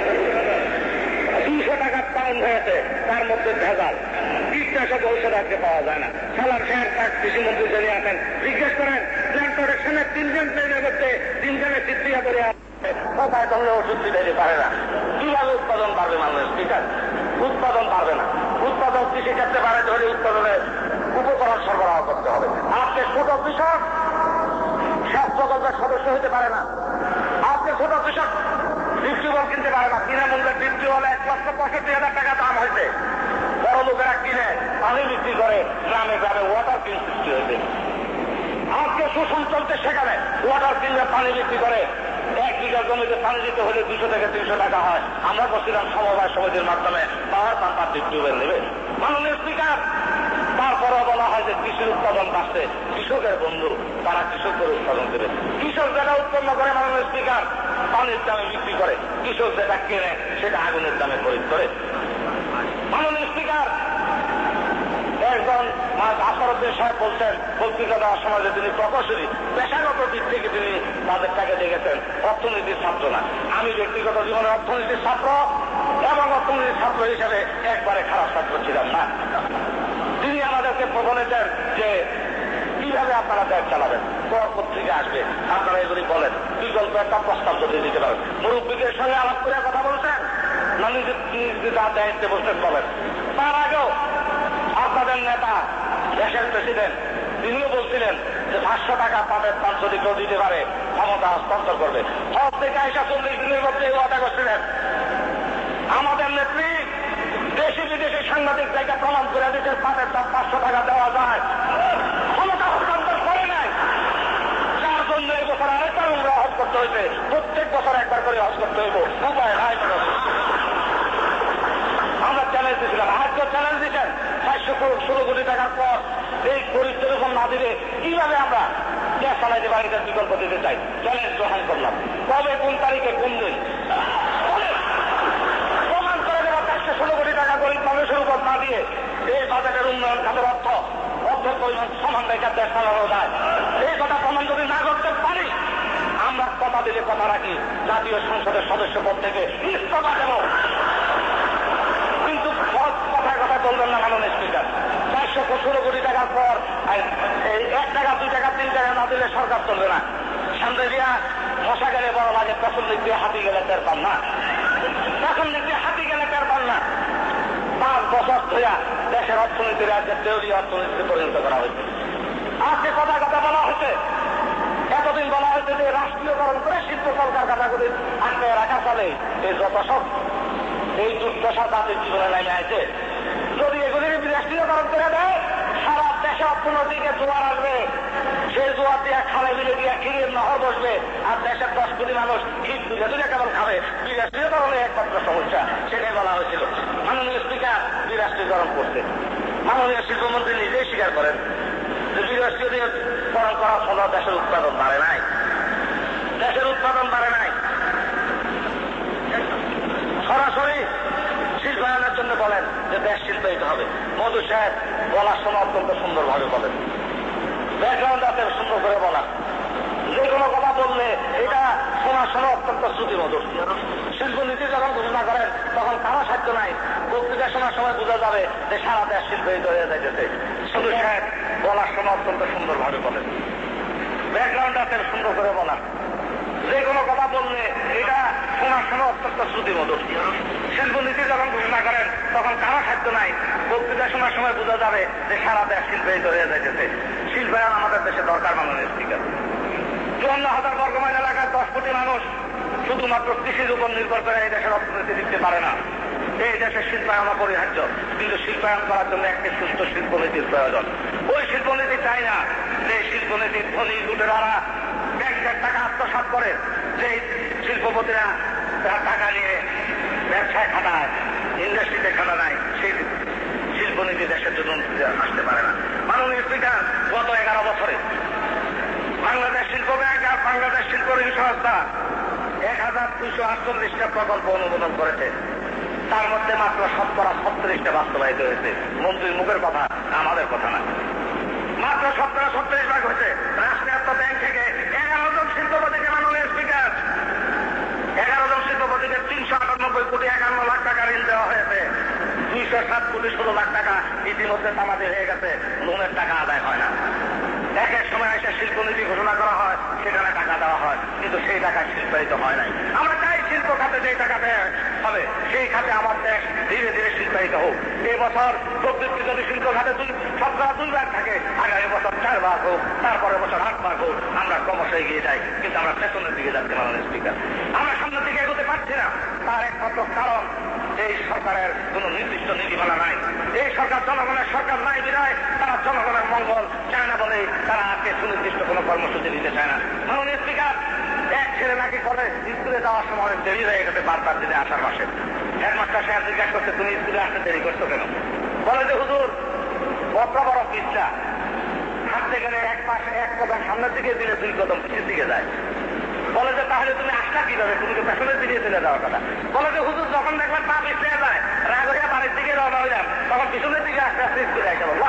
200 টাকার পাউন্ড হয়েছে, তার মধ্যে ভেজাল। কীটনাশক ঔষধ আজকে পাওয়া যায় না। সালাম সাহেব তার কৃষিমন্ত্রী যিনি আছেন জিজ্ঞেস করেন প্ল্যান্ট প্রোডাকশনের 3 জন প্লেনের মধ্যে 3 জনের তৃতীয় করে কোথায় তাহলে ওষুধ দিতে পারে না। কিভাবে উৎপাদন বাড়বে? মাননীয় স্পিকার, উৎপাদন বাড়বে না। উৎপাদন কৃষি ক্ষেত্রে বাড়াতে হলে উৎপাদনের উপকরণ সরবরাহ করতে হবে। আজকে ছোট কৃষক সব প্রকল্পের সদস্য হতে পারে না। আজকে ছোট কৃষক ডিপটিউবল কিনতে পারে না। বিনামূল্যে ডিপটিউবল 1,65,000 টাকা দাম হয়েছে। বড় লোকেরা কিনে পানি বিক্রি করে, গ্রামে গ্রামে ওয়াটার কিন সৃষ্টি হয়েছে। আজকে শোষণ চলতে সেখানে ওয়াটার কিনলে পানি বিক্রি করে 1 বিঘা জমিতে পানি দিতে হলে 200 থেকে 300 টাকা হয়। আমরা বলছিলাম সমবায় সমিতির মাধ্যমে পাওয়ার পাম্প আর টিউবওয়েল নেবে। মাননীয় স্পিকার, তারপরে বলা হয় যে কৃষির উৎপাদন বাড়ছে, কৃষকের বন্ধু, তারা কৃষকদের উৎপাদন দেবে। কৃষক যেটা উৎপন্ন করে মাননীয় স্পিকার পানির দামে বিক্রি করে, কৃষক যেটা কেনে সেটা আগুনের দামে খরিদ করে। মাননীয় স্পিকার, একজন আসারুদ্দিন সাহেব বলছেন বক্তৃতা দেওয়ার সময় যে তিনি প্রকৌশলী, পেশাগত দিক থেকে তিনি তাদেরটাকে দেখেছেন অর্থনীতির ছাত্র না। আমি ব্যক্তিগত জীবনে অর্থনীতির ছাত্র এবং অর্থনীতির ছাত্র হিসেবে একবারে খারাপ ছাত্র ছিলাম না। তিনি আমাদেরকে বলেছেন যে কিভাবে আপনারা দেশ চালাবেন, কর পত্রিকা আসবে, আপনারা এগুলি বলেন, বিকল্প একটা প্রস্তাব যদি দিতে পারেন। মুরব্বীদের সঙ্গে আলাপ করে কথা বলছেন, না নিজ দায়িত্বে বসতে বলেন। তার আগেও আপনাদের নেতা দেশের প্রেসিডেন্ট তিনিও বলছিলেন যে 500 টাকা পাবেন পান যদি কেউ দিতে পারে ক্ষমতা হস্তান্তর করবে। হজ থেকে আইসা 40 দিনের মধ্যে ওয়াদা করছিলেন। আমাদের নেত্রী দেশে বিদেশে সাংবাদিক জায়গা প্রমাণ করে দিতে পানের দাম 500 টাকা দেওয়া যায়, ক্ষমতা হস্তান্তর করে নাই। যার জন্য এই বছর আরেকটা উমরা হজ করতে হয়েছে, প্রত্যেক বছর একবার করে হজ করতে হইব, উপায় নাই। আমরা চ্যালেঞ্জ দিয়েছিলাম, আজকে চ্যালেঞ্জ দিচ্ছেন 416 কোটি টাকার পর এই গরিবদের উপর না দিলে কিভাবে আমরা দেশ চালাইতে পারি, তার বিকল্প দিতে চাই। চ্যালেঞ্জ গ্রহণ করলাম। কবে, কোন তারিখে, কোন দিন প্রমাণ করে দেওয়া 416 কোটি টাকা গরিব মানুষের উপর না দিয়ে এই বাজেটের উন্নয়ন খাতের অর্থ পরিমাণ সমান রেখার দেশ চালানো যায়। এই কথা প্রমাণ যদি না করতে পারি, আমরা কথা দিলে কথা রাখি, জাতীয় সংসদের সদস্য পদ থেকে ইস্তফা দেব। কিন্তু কথায় কথা বলবেন না মাননীয় স্পিকার। 416 কোটি টাকার পর এই 1 টাকা 2 টাকা 3 টাকা না দিলে সরকার চলবে না। সামনে দিয়া মশা গেলে বড় লাগে, পেছন দিক দিয়ে হাতি গেলে টের পান না, পেছন দিক দিয়ে হাতি গেলে টের পান না। 5 বছর ধরে দেশের অর্থনীতির আজকে দেউলিয়া অর্থনীতিতে পরিণত করা হয়েছে। আজকে কথা বলা হয়েছে, এতদিন বলা হয়েছে যে রাষ্ট্রীয়করণ করে শিল্প কলকারখানাগুলির আটকে রাখা চলে। এই যত সব এই দুর্দশা তাদের জীবনে নেমে আছে। যদি এগুলির রাষ্ট্রীয়করণ করে দেয়, সারা দেশে অর্থনৈতিকে জোয়ার আসবে। সেই জোয়ার দিয়ে খালে মিলে দিয়ে ক্ষীরের নহর বসবে, আর দেশের 10 কোটি মানুষ ক্ষীর দুলে কেবল খাবে। বিরাষ্ট্রীয়করণের একমাত্র সমস্যা, সেটাই বলা হয়েছিল। মাননীয় স্পিকার বিরাষ্ট্রীয়করণ করতে মাননীয় শিল্পমন্ত্রী নিজেই স্বীকার করেন যে বিরাষ্ট্রীয়করণ করার ফলে দেশের উৎপাদন বাড়ে নাই, দেশের উৎপাদন বাড়ে নাই। সরাসরি শিল্পায়নের জন্য বলেন যে দেশ শিল্পায়িত হবে। মধু সাহেব বলার সময় অত্যন্ত সুন্দরভাবে বলেন, ব্যাকগ্রাউন্ড আছে সুন্দর করে বলা। যে কোনো কথা বললে এটা শোনার সময় অত্যন্ত শ্রুতিমধুর। শিল্পনীতি যখন ঘোষণা করেন তখন কারো সাধ্য নাই, বক্তৃতা শোনার সময় বোঝা যাবে যে সারা দেশ শিল্পায়িত হয়ে যাইতেছে। মধু সাহেব বলার সময় অত্যন্ত সুন্দরভাবে বলেন, ব্যাকগ্রাউন্ড আছে সুন্দর করে বলা। যে কোনো কথা বললে এটা শোনার সময় অত্যন্ত শ্রুতিমধুর। শিল্পনীতি যখন ঘোষণা করেন তখন কারো সাধ্য নাই, বক্তৃতা শোনার সময় বোঝা যাবে যে সারা দেশ শিল্পায়িত হয়ে যাইতেছে। শিল্পায়ন আমাদের দেশে দরকার মাননীয় স্পিকার। 54,000 বর্গমাইল এলাকার 10 কোটি মানুষ শুধুমাত্র কৃষির উপর নির্ভর করে এই দেশের অর্থনীতি দিতে পারে না। এই দেশের শিল্পায়ন অপরিহার্য, কিন্তু শিল্পায়ন করার জন্য একটি সুস্থ শিল্পনীতির প্রয়োজন। ওই শিল্পনীতি চাই না যে শিল্পনীতির ধনী লুটেরারা ব্যাংকের টাকা আত্মসাৎ করে, যে শিল্পপতিরা তার টাকা নিয়ে ব্যবসায় খাটায়, ইন্ডাস্ট্রিতে খাটা নাই, সেই শিল্পনীতি দেশের জন্য আসতে পারে না। মাননীয় স্পিকার, গত 11 বছরে বাংলাদেশ শিল্প ব্যাংক আর বাংলাদেশ শিল্প ঋণ সংস্থা 1248টা প্রকল্প অনুমোদন করেছে। তার মধ্যে মাত্র 37টা বাস্তবায়িত হয়েছে। মন্ত্রীর মুখের কথা, আমাদের কথা না। মাত্র 37 হয়েছে। রাষ্ট্রায়ত্ত ব্যাংক থেকে 11 জন শিল্পপতিকে মাননীয় স্পিকার 11 জন শিল্পপতিকে 398 কোটি 51 লাখ টাকা ঋণ দেওয়া হয়েছে। 207 কোটি 16 লাখ টাকা ইতিমধ্যে তামাদি হয়ে গেছে, লোনের টাকা আদায় হয় না। এক সময় এসে শিল্পনীতি ঘোষণা করা হয়, সেখানে টাকা দেওয়া হয়, কিন্তু সেই টাকা শিল্পায়িত হয় নাই। আমরা চাই শিল্প খাতে যে টাকা দেওয়া হবে সেই খাতে আমার দেশ ধীরে ধীরে শিল্পায়িত হোক। এই বছর প্রবৃত্তি যদি শিল্প খাতে 2 ভাগ থাকে, আগামী বছর 4 ভাগ হোক, তারপরে বছর 8 ভাগ হোক, আমরা ক্রমশ এগিয়ে যাই। কিন্তু আমরা পেছনের দিকে যাচ্ছি মাননীয় স্পিকার, আমরা সামনের দিকে এগোতে পারছি না। তার একমাত্র কারণ এই সরকারের কোন নির্দিষ্ট নীতিমালা নাই। এই সরকার জনগণের সরকার নাই বিধায় তারা জনগণের মঙ্গল চায় না বলে তারা আজকে সুনির্দিষ্ট কোন কর্মসূচি দিতে চায় না। মাননীয় স্পিকার, এক ছেলে নাকি করে স্কুলে যাওয়ার সময় অনেক দেরি হয়ে গেছে, 5 দিনে আসার মাসে। হেডমাস্টার সাহেব জিজ্ঞাসা করছে, তুমি স্কুলে আসতে দেরি করছো কেন? বলে যে হুজুর, বড় বড় পিচ্ছা হাঁটতে গেলে 1 পাশে 1 কদম সামনের দিকে দিলে 2 কদম পিছের দিকে যায়। বলে যে তাহলে তুমি আসলা কিভাবে, তুমি তো পেছনের দিকে চলে যাওয়ার কথা। বলে যে হুজুর, যখন দেখবেন পা পিছলে যায়, রাগ হইয়া বাড়ির দিকে রওনা হইলাম, তখন পিছনের দিকে আস্তে আস্তে স্কুলে আসে। বলল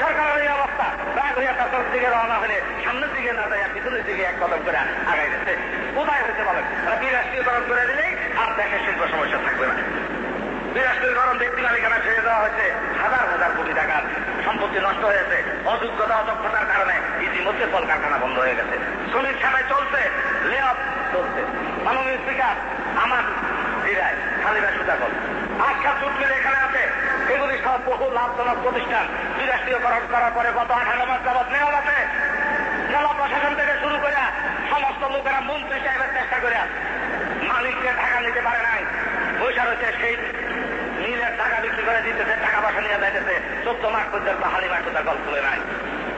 সরকারের এই অবস্থা, রাগ হইয়া পেছনের দিকে রওনা হলে সামনের দিকে না যায়, পিছনের দিকে 1 কদম করে আগাই গেছে। কোথায় হয়েছে বলেন? বিরাষ্ট্রীয়করণ করে দিলেই আর দেশের শিল্প সমস্যা থাকবে না। বিরাষ্ট্রীয়করণ ব্যক্তি মালিকানা ছেড়ে দেওয়া হয়েছে, হাজার হাজার কোটি টাকার সম্পত্তি নষ্ট হয়েছে। অযোগ্যতা অদক্ষতার কারণে ইতিমধ্যে কলকারখানা বন্ধ হয়ে গেছে। শ্রমিক ছাড়াই চলছে, লে অফ চলছে। মাননীয় স্পিকার, আমার জেলায় খালি আজকাল জুট মিল এখানে আছে, এগুলি সব বহু লাভজনক প্রতিষ্ঠান। বিরাষ্ট্রীয়করণ করার পরে গত 18 মাস যাবৎ নেওয়া আছে। জেলা প্রশাসন থেকে শুরু করে সমস্ত লোকেরা মন্ত্রী সাহেবের চেষ্টা করে মালিককে টাকা নিতে পারে নাই। পয়সা রয়েছে সেই মিলের টাকা বিক্রি করে দিতেছে, টাকা পয়সা নিয়ে যাইতেছে। 14 মাস পর্যন্ত হালিমা কোথাও গল্প তুলে নাই।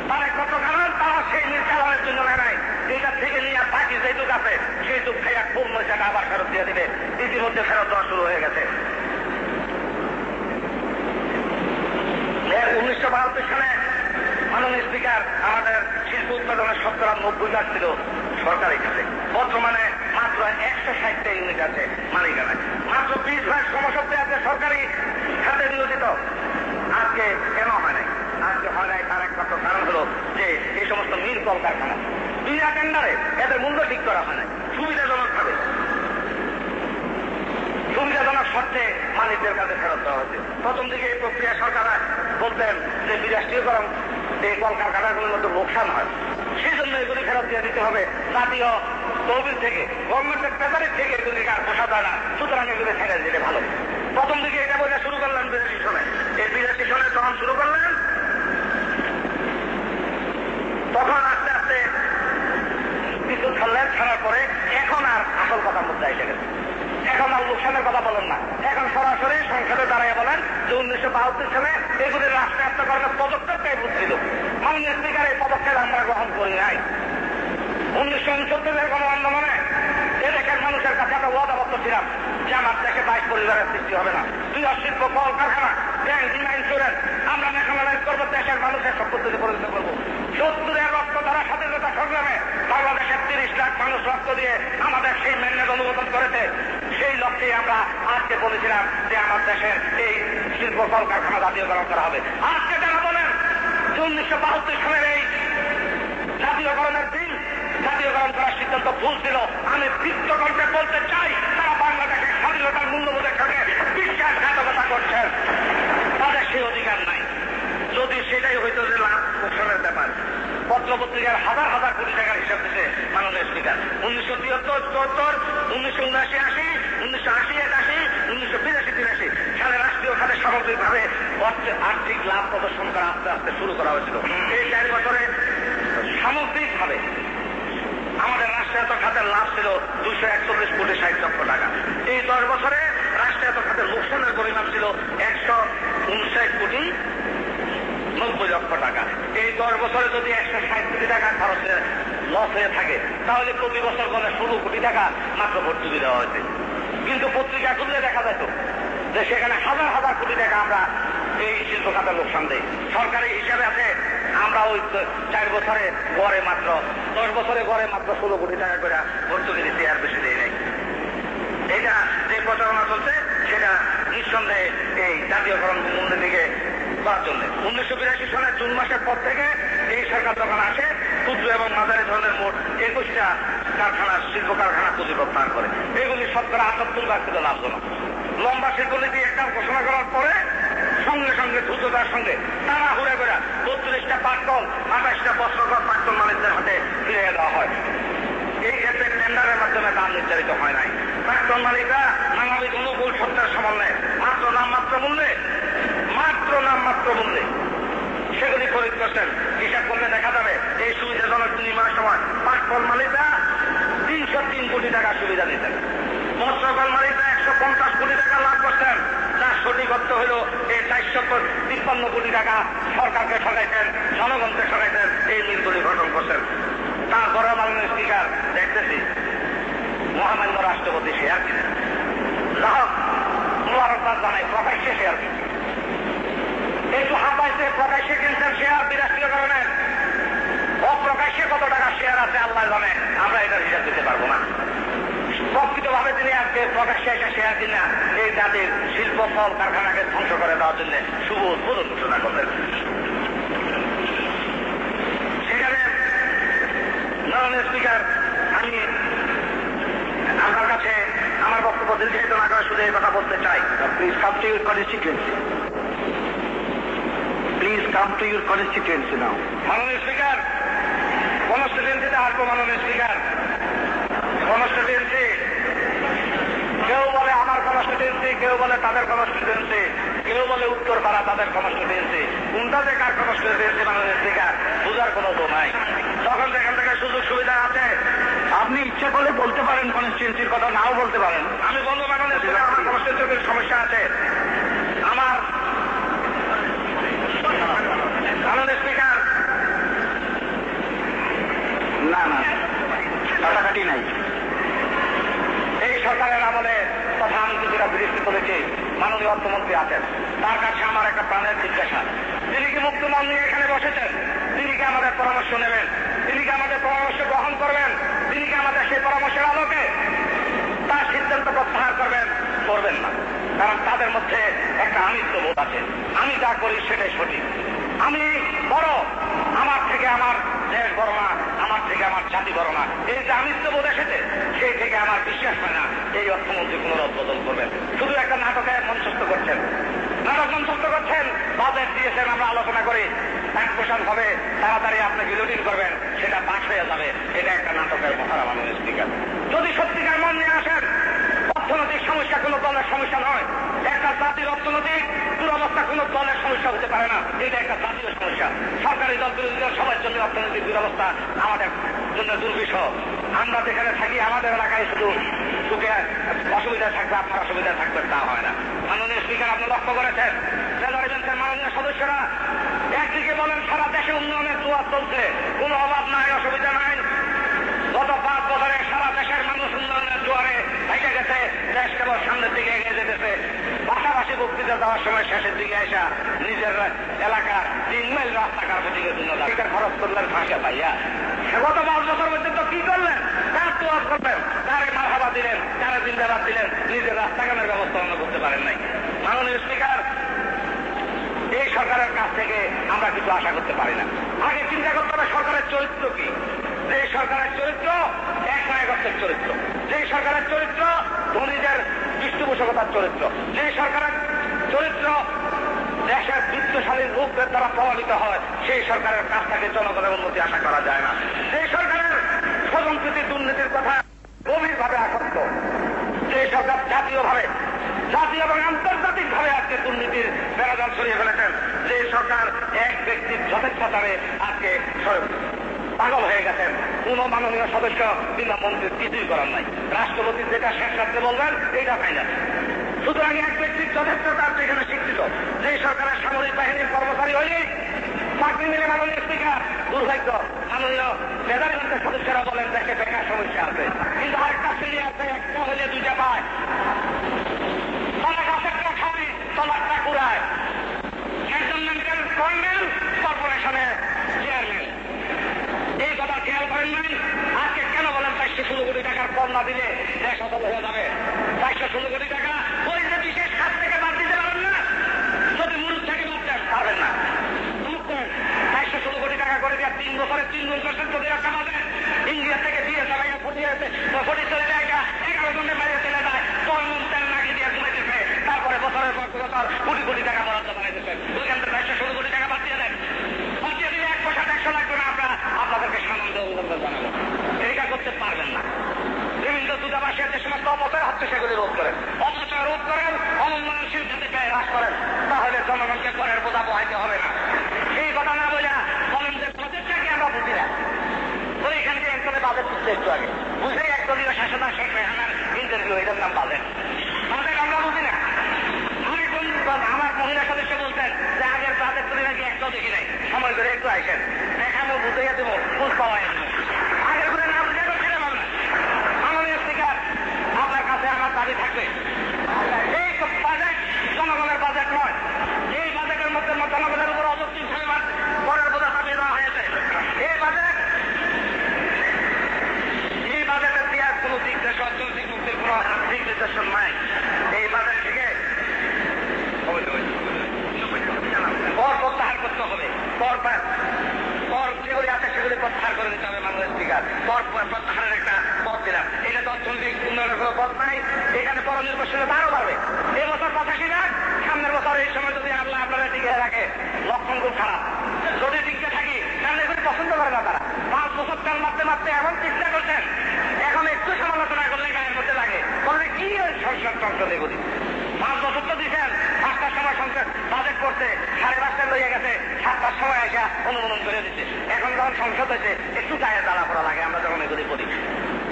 তার কত কারণ তারা সেই মিল চালানোর জন্য নেয় নাই। এইটার থেকে নিয়ে বাকি যেটুক আছে সেই টুক খাইয়া পূর্ণ টাকা আবার ফেরত দিয়ে দিবে। ইতিমধ্যে ফেরত দেওয়া শুরু হয়ে গেছে। 1972 সালে মাননীয় স্পিকার আমাদের শিল্প উৎপাদনের 90% ছিল সরকারি কাছে। বর্তমানে মাত্র 160টা ইউনিট আছে মালিকানায়। মাত্র 20 শ্রমশক্তি আছে সরকারি খাতে নিয়োজিত। আজকে কেন হয় নাই? আজকে হয় নাই তার একমাত্র কারণ হলো যে এই সমস্ত মিল কলকারখানা বিনা টেন্ডারে এদের মূল্য ঠিক করা হয় নাই। সুবিধাজনক ভাবে সুবিধাজনক শর্তে মালিকদের কাছে ফেরত দেওয়া হয়েছে। প্রথম দিকে এই প্রক্রিয়া সরকার বলতেন যে বিরাষ্ট্রীয়করণ এই কলকারখানাগুলোর মধ্যে লোকসান হয়, সেই জন্য এগুলি ফেরত দিয়ে দিতে হবে। জাতীয় তহবিল থেকে, গভর্নমেন্টের ট্রেজারির থেকে এগুলি আর পোষা যায় না, সুতরাং এগুলি ছেড়ে দিলে ভালো। প্রথম দিকে এটা বলে শুরু করলেন 82 সনে। এই 82 সনে যখন শুরু করলেন তখন আস্তে আস্তে কিছু ছাড়লেন। ছাড়ার পরে এখন আর আসল কথার মধ্যে এসে গেছে। এখন আর লোকসানের কথা বলেন না, এখন সরাসরি সংসদে দাঁড়ায় বলেন যে 1972 সালে এগুলি রাষ্ট্রায়ত্তকরণের পদক্ষেপটাই বুঝছিল। মাননীয় স্পিকার এই পদক্ষেপ আমরা গ্রহণ করি নাই। 1969 গণ আন্দোলনে এদেশের মানুষের কাছে আমরা ওয়াদাবদ্ধ ছিলাম যে আমার দেশে 22 পরিবারের সৃষ্টি হবে না। বৃহৎ শিল্প, কলকারখানা, ব্যাংক, বীমা, ইন্স্যুরেন্স আমরা ন্যাশনালাইজ করবো, দেশের মানুষের সম্পত্তিতে পরিণত করবো। 70-এর রক্ত দ্বারা স্বাধীনতা সংগ্রামে বাংলাদেশের 30 লাখ মানুষ রক্ত দিয়ে আমাদের সেই ম্যান্ডেট অনুমোদন করেছে। সেই লক্ষ্যে আমরা আজকে বলেছিলাম যে আমার দেশের এই শিল্প কলকারখানা জাতীয়করণ করা হবে। আজকে যারা বলেন যে 1972 সালের এই জাতীয়করণের দিন জাতীয়করণ করার সিদ্ধান্ত ভুল ছিল, আমি বৃত্তকণ্ঠে বলতে চাই তারা বাংলাদেশের স্বাধীনতার মূল্যবোধের সঙ্গে বিশ্বাসঘাতকতা করছেন। তাদের সেই অধিকার নাই। যদি সেটাই হইতো যে লাভ লোকসানের ব্যাপার, পত্রপত্রিকার হাজার হাজার কোটি টাকার হিসাব দিচ্ছে মাননীয় স্পিকার। 1973, 74, 1979, 80, 1980, 81, 1982, 83 সালে রাষ্ট্রীয় খাতে সামগ্রিকভাবে আর্থিক লাভ প্রদর্শন করা আস্তে আস্তে শুরু করা হয়েছিল। এই 4 বছরে সামগ্রিকভাবে আমাদের রাষ্ট্রায়ত্ত খাতের লাভ ছিল 241 কোটি 60 লক্ষ টাকা। এই 10 বছরে রাষ্ট্রায়ত্ত খাতের লোকসানের পরিমাণ ছিল 159 কোটি 90 লক্ষ টাকা। এই 10 বছরে যদি 160 কোটি টাকা খরচে লস হয়ে থাকে তাহলে প্রতি বছর করে 16 কোটি টাকা মাত্র ভর্তুকি দেওয়া হয়েছে। কিন্তু পত্রিকা খুললে দেখা যেত যে সেখানে হাজার হাজার কোটি টাকা আমরা এই শিল্প খাতের লোকসান দেই। সরকারি হিসাবে আছে আমরা ওই 4 বছরে গড়ে মাত্র 10 বছরে গড়ে মাত্র 16 কোটি টাকা করে ভর্তুকি দিতে, আর বেশি দেয় নাই। এটা যে প্রচারণা চলছে সেটা নিঃসন্দেহে এই জাতীয়করণ মূল্যের দিকে করার জন্য। 1982 সালের জুন মাসের পর থেকে এই সরকার যখন আসে ক্ষুদ্র এবং মাঝারি ধরনের মোট 21টা কারখানা, শিল্প কারখানা পুঁজি প্রত্যাহার করে। এগুলি 78% ছিল লাভজনক। লম্বা শিল্পনীতি একটা ঘোষণা করার পরে সঙ্গে সঙ্গে দ্রুততার সঙ্গে তারা হুড়ে করে 32টা পাটকল, 28টা বস্ত্রকল পাটকল মালিকদের হাতে ফিরিয়ে দেওয়া হয়। এই ক্ষেত্রে টেন্ডারের মাধ্যমে দাম নির্ধারিত হয় নাই। প্রাক্তন মালিকরা নানাবিধ অনুকূল সত্তার সমন্বয়ে মাত্র নামমাত্র মূল্যে সেগুলি খরিদ করছেন। হিসাব করলে দেখা যাবে এই সুবিধাজনক বিনিময়ের সময় পাটকল মালিকরা 303 কোটি টাকা সুবিধা নিতেন, বস্ত্রকল মালিকরা 150 কোটি টাকা লাভ করছেন। তার সঠিক অর্থ হল এই 453 কোটি টাকা সরকারকে ঠকাইতেন, জনগণকে ঠকাইতেন, এই মিলগুলি গঠন করছেন। তারপরে মাননীয় স্পিকার দেখতেছি মহামান্য রাষ্ট্রপতি শেয়ার কিনেন, গ্রাহক মোবারকবাদ জানাই প্রকাশ্যে শেয়ার কিনছেন। একটু হাঁপাইছে প্রকাশ্যে কিনছেন শেয়ার বিরাষ্ট্রীয়করণের, অপ্রকাশ্যে কত টাকা শেয়ার আছে আল্লাহ জানে, আমরা এটার হিসাব দিতে পারবো না। প্রকৃতভাবে তিনি আজকে প্রকাশ্যে একটা শেয়ার কিনা এই জাতির শিল্প কল কারখানাকে ধ্বংস করে দেওয়ার জন্য শুভ উদ্বোধন ঘোষণা করলেন। সেখানে মাননীয় স্পিকার, আমি আপনার কাছে আমার বক্তব্য দীর্ঘায়িত না করে শুধু এই কথা বলতে চাই, please come to your constituency, please come to your constituency now. মাননীয় স্পিকার, কনস্টিটুয়েন্সিতে আসবো। মাননীয় স্পিকার, কনস্টিটুয়েন্সি কেউ বলে আমার কনস্টিটুয়েন্সি, কেউ বলে তাদের কনস্টিটুয়েন্সি, কেউ বলে উত্তরপাড়া তাদের কনস্টিটুয়েন্সি। কোনটা যে কার কনস্টিটুয়েন্সি মাননীয় স্পিকার বোঝার কোনো তো নাই। তখন যেখান থেকে সুযোগ সুবিধা আছে আপনি ইচ্ছে করলে বলতে পারেন কনস্টিটুয়েন্সির কথা, নাও বলতে পারেন। আমি বলবো মাননীয় স্পিকার আমার কনস্টিটুয়েন্সির সমস্যা আছে। আমার মাননীয় স্পিকার না না কাটাকাটি নাই। এই সরকারের আমলে তথা আমি কিছুটা দৃষ্টি করেছি, মাননীয় অর্থমন্ত্রী আছেন, তার কাছে আমার একটা প্রাণের জিজ্ঞাসা, তিনি কি মুক্ত মন নিয়ে এখানে বসেছেন? তিনি কি আমাদের পরামর্শ নেবেন? তিনি কি আমাদের পরামর্শ গ্রহণ করবেন? তিনি কি আমাদের সেই পরামর্শের আলোকে তার সিদ্ধান্ত প্রত্যাহার করবেন? করবেন না, কারণ তাদের মধ্যে একটা আমিত্ব বোধ আছে। আমি যা করি সেটাই সঠিক, আমি বড়, আমার থেকে আমার দেশ বড় না, আমার থেকে আমার জাতি বড় না, এই যে আমিত্ব বোধ এসেছে সেই থেকে আমার বিশ্বাস হয় না এই অর্থমন্ত্রী কোন রদবদল করবেন। শুধু একটা নাটকে মঞ্চস্থ করছেন, নাটক মঞ্চস্থ করছেন, বাজেট দিয়েছেন, আমরা আলোচনা করি, ট্রান্সপোর্টেশন হবে, তাড়াতাড়ি আপনি বিলোডিং করবেন, সেটা পাস হয়ে যাবে। এটা একটা নাটকের মহারা মাননীয় স্পিকার। যদি সত্যিকার মন নিয়ে আসেন, অর্থনৈতিক সমস্যা কোন দলের সমস্যা নয়, একটা জাতির অর্থনৈতিক দুরবস্থা কোন দলের সমস্যা হতে পারে না, এটা একটা জাতীয় সমস্যা। সরকারি দল বিরোধী দল সবার জন্য অর্থনৈতিক দুরবস্থা আমাদের জন্য দুর্বিষহ। আমরা যেখানে থাকি আমাদের এলাকায় শুধু সুখে অসুবিধা থাকবে, আপনার অসুবিধা থাকবে তা হয় না। মাননীয় স্পিকার আপনি লক্ষ্য করেছেন, রেজার্ভেন্সের মাননীয় সদস্যরা একদিকে বলেন সারা দেশে উন্নয়নের জোয়ার চলছে, কোনো অভাব নাই, অসুবিধা নাই। গত 5 বছরে সারা দেশের মানুষ উন্নয়নের জোয়ারে ভেসে গেছে, দেশ কেবল সামনের দিকে এগিয়ে যেতেছে। পাশাপাশি বক্তৃতা দেওয়ার সময় শেষের দিকে এসে নিজের এলাকার 3 মাইল রাস্তাঘাট দিকে খরচ করলেন ফাঁসে পাইয়া। গত 5 বছর মধ্যে তো কি করলেন? কার তোয়াজ করলেন, কারে মারহাবা দিলেন, কারে জিন্দাবাদ দিলেন, নিজের রাস্তাঘাটের ব্যবস্থা অন্য করতে পারেন নাই। মাননীয় স্পিকার, এই সরকারের কাছ থেকে আমরা কিছু আশা করতে পারি না। আগে চিন্তা করতে হবে সরকারের চরিত্র কি। যে সরকারের চরিত্র এক নায়কত্বের চরিত্র, যে সরকারের চরিত্র ধনীদের পৃষ্ঠপোষকতার চরিত্র, যে সরকারের চরিত্র দেশের বিত্তশালী লোকদের দ্বারা প্রভাবিত হয়, সেই সরকারের কাছ থেকে জনগণের উন্নতি আশা করা যায় না। যে সরকারের স্বজনপ্রীতি দুর্নীতির কথা গভীরভাবে আসক্ত, যে সরকার জাতীয় এবং আন্তর্জাতিক ভাবে আজকে দুর্নীতির বেড়াজাল ছড়িয়ে ফেলেছেন, যে সরকার এক ব্যক্তির যথেচ্ছাচারে আজকে পাগল হয়ে গেছেন, কোন মাননীয় সদস্য কিংবা মন্ত্রীর কিছুই করার নাই। রাষ্ট্রপতি যেটা শেষ রাখতে বলবেন এইটা ফাইনাল। সুতরাং এক ব্যক্তির যথেচ্ছতা এখানে স্বীকৃত। যে সরকারের সামরিক বাহিনীর কর্মচারী হইলেই চাকরি মিলে মাননীয় স্পিকার, দুর্ভাগ্য মাননীয় রেজার্ভেন্সের সদস্যরা বলেন দেশে বেকার সমস্যা আছে, কিন্তু আরেকটা শ্রেণী আছে, একটা হইলে 2টা পায়, গাছেরটা খায়, তলারটা কুড়ায়, ক্যান্টনমেন্টের কর্নেল, কর্পোরেশনের চেয়ারম্যান। এই কথা খেয়াল করেন নাই? আজকে কেন বলেন 416 কোটি টাকার কর না দিলে দেশ অচল হয়ে যাবে? 416 কোটি টাকা ওই যে বিশেষ খাত থেকে বাদ দিতে পারেন না, যদি মুরুদ থেকে বাদ দেন পারবেন না। 416 কোটি টাকা করে দেওয়া 3 বছরে 3 গুণ করছেন, যদি একটা বাজে ইন্ডিয়া থেকে দিয়ে চালাইয়া ফটি চলে যায়, 11 জনের বাইরে চলে যায়, 6 মন তেল নাকি দিয়ে ঘুমাইতেছে, তারপরে বছরের পর বছর কোটি কোটি টাকা বরাদ্দ বানাইতেছেন। ওইখান থেকে 416 কোটি টাকা বাদ দিয়ে দেন, বাদ দিয়ে দিলে 1 পয়সা ট্যাক্স লাগবে না, আমরা আপনাদেরকে সামান্য অভিনন্দন জানাবো। এইটা করতে পারবেন না। বিভিন্ন দূতাবাসের যে সমস্ত অপচয় হচ্ছে সেগুলি রোধ করেন, অপচয় রোধ করেন, অমূল্যশীল খাতে ব্যয় হ্রাস করেন, তাহলে জনগণকে করের বোঝা বহাইতে হবে না। এই কথা না বলে বলেন যে বাজেটটা কি আমরা বুঝি না। ওইখান থেকে একজনে বাজেট বুঝতে একটু আগে বুঝে একদলীয় শাসনা শেখ রেহানার ইন্টারভিউ, এটার নাম বাজেট। বাজেট আমরা বুঝি না। আমার মহিলা সদস্য বলছেন যে আগের বাজেট তুলে নাকি একটাও দেখি নাই, সময় করে একটু আইসেন, এখানেও বুঝাইয়া দেবো, বুঝ পাওয়া যাবে। আগের করে না বুঝে ছেড়ে পাবো না। মাননীয় স্পিকার, আপনার কাছে আমার দাবি থাকবে, এই বাজেট জনগণের বাজেট নয়। এই বাজেটের মধ্যে জনগণের উপর অযৌক্তিকভাবে করের বোঝা চাপিয়ে দেওয়া হয়েছে। এই বাজেটের দেওয়ার কোন দিক দেশ অর্থনৈতিক মুক্তির কোন দিক নির্দেশন নাই। এই বাজেট থেকে কর প্রত্যাহার করতে হবে, কর যেগুলি আছে সেগুলি প্রত্যাহার করে দিতে হবে। মাননীয় স্পিকার, কর প্রত্যাহারের একটা পথ দিলাম। এটা তো অর্থনৈতিক উন্নয়নের কোনো পথ নাই, এখানে পরনির্ভরশীলতা আরো বাড়বে। এই বছর 85 লাখ, সামনের বছর এই সময় যদি আল্লাহ আপনারা টিকে রাখে, লক্ষণ খুব খারাপ। যদি টিকে থাকি তাহলে এগুলি পছন্দ করে না তারা। 5 বছর তেল মারতে মারতে এমন চেষ্টা করছেন, এখন একটু সমালোচনা করলে গায়ের মধ্যে লাগে, বললে কি ওই সংসদ সংসদে বলি 5 করতে 5:30 লইয়া গেছে, 7টার সময় আসা অনুমোদন করে দিচ্ছে। এখন যখন সংসদ হয়েছে একটু গায়ে জ্বালা পড়া লাগে আমরা যখন এগুলি করি।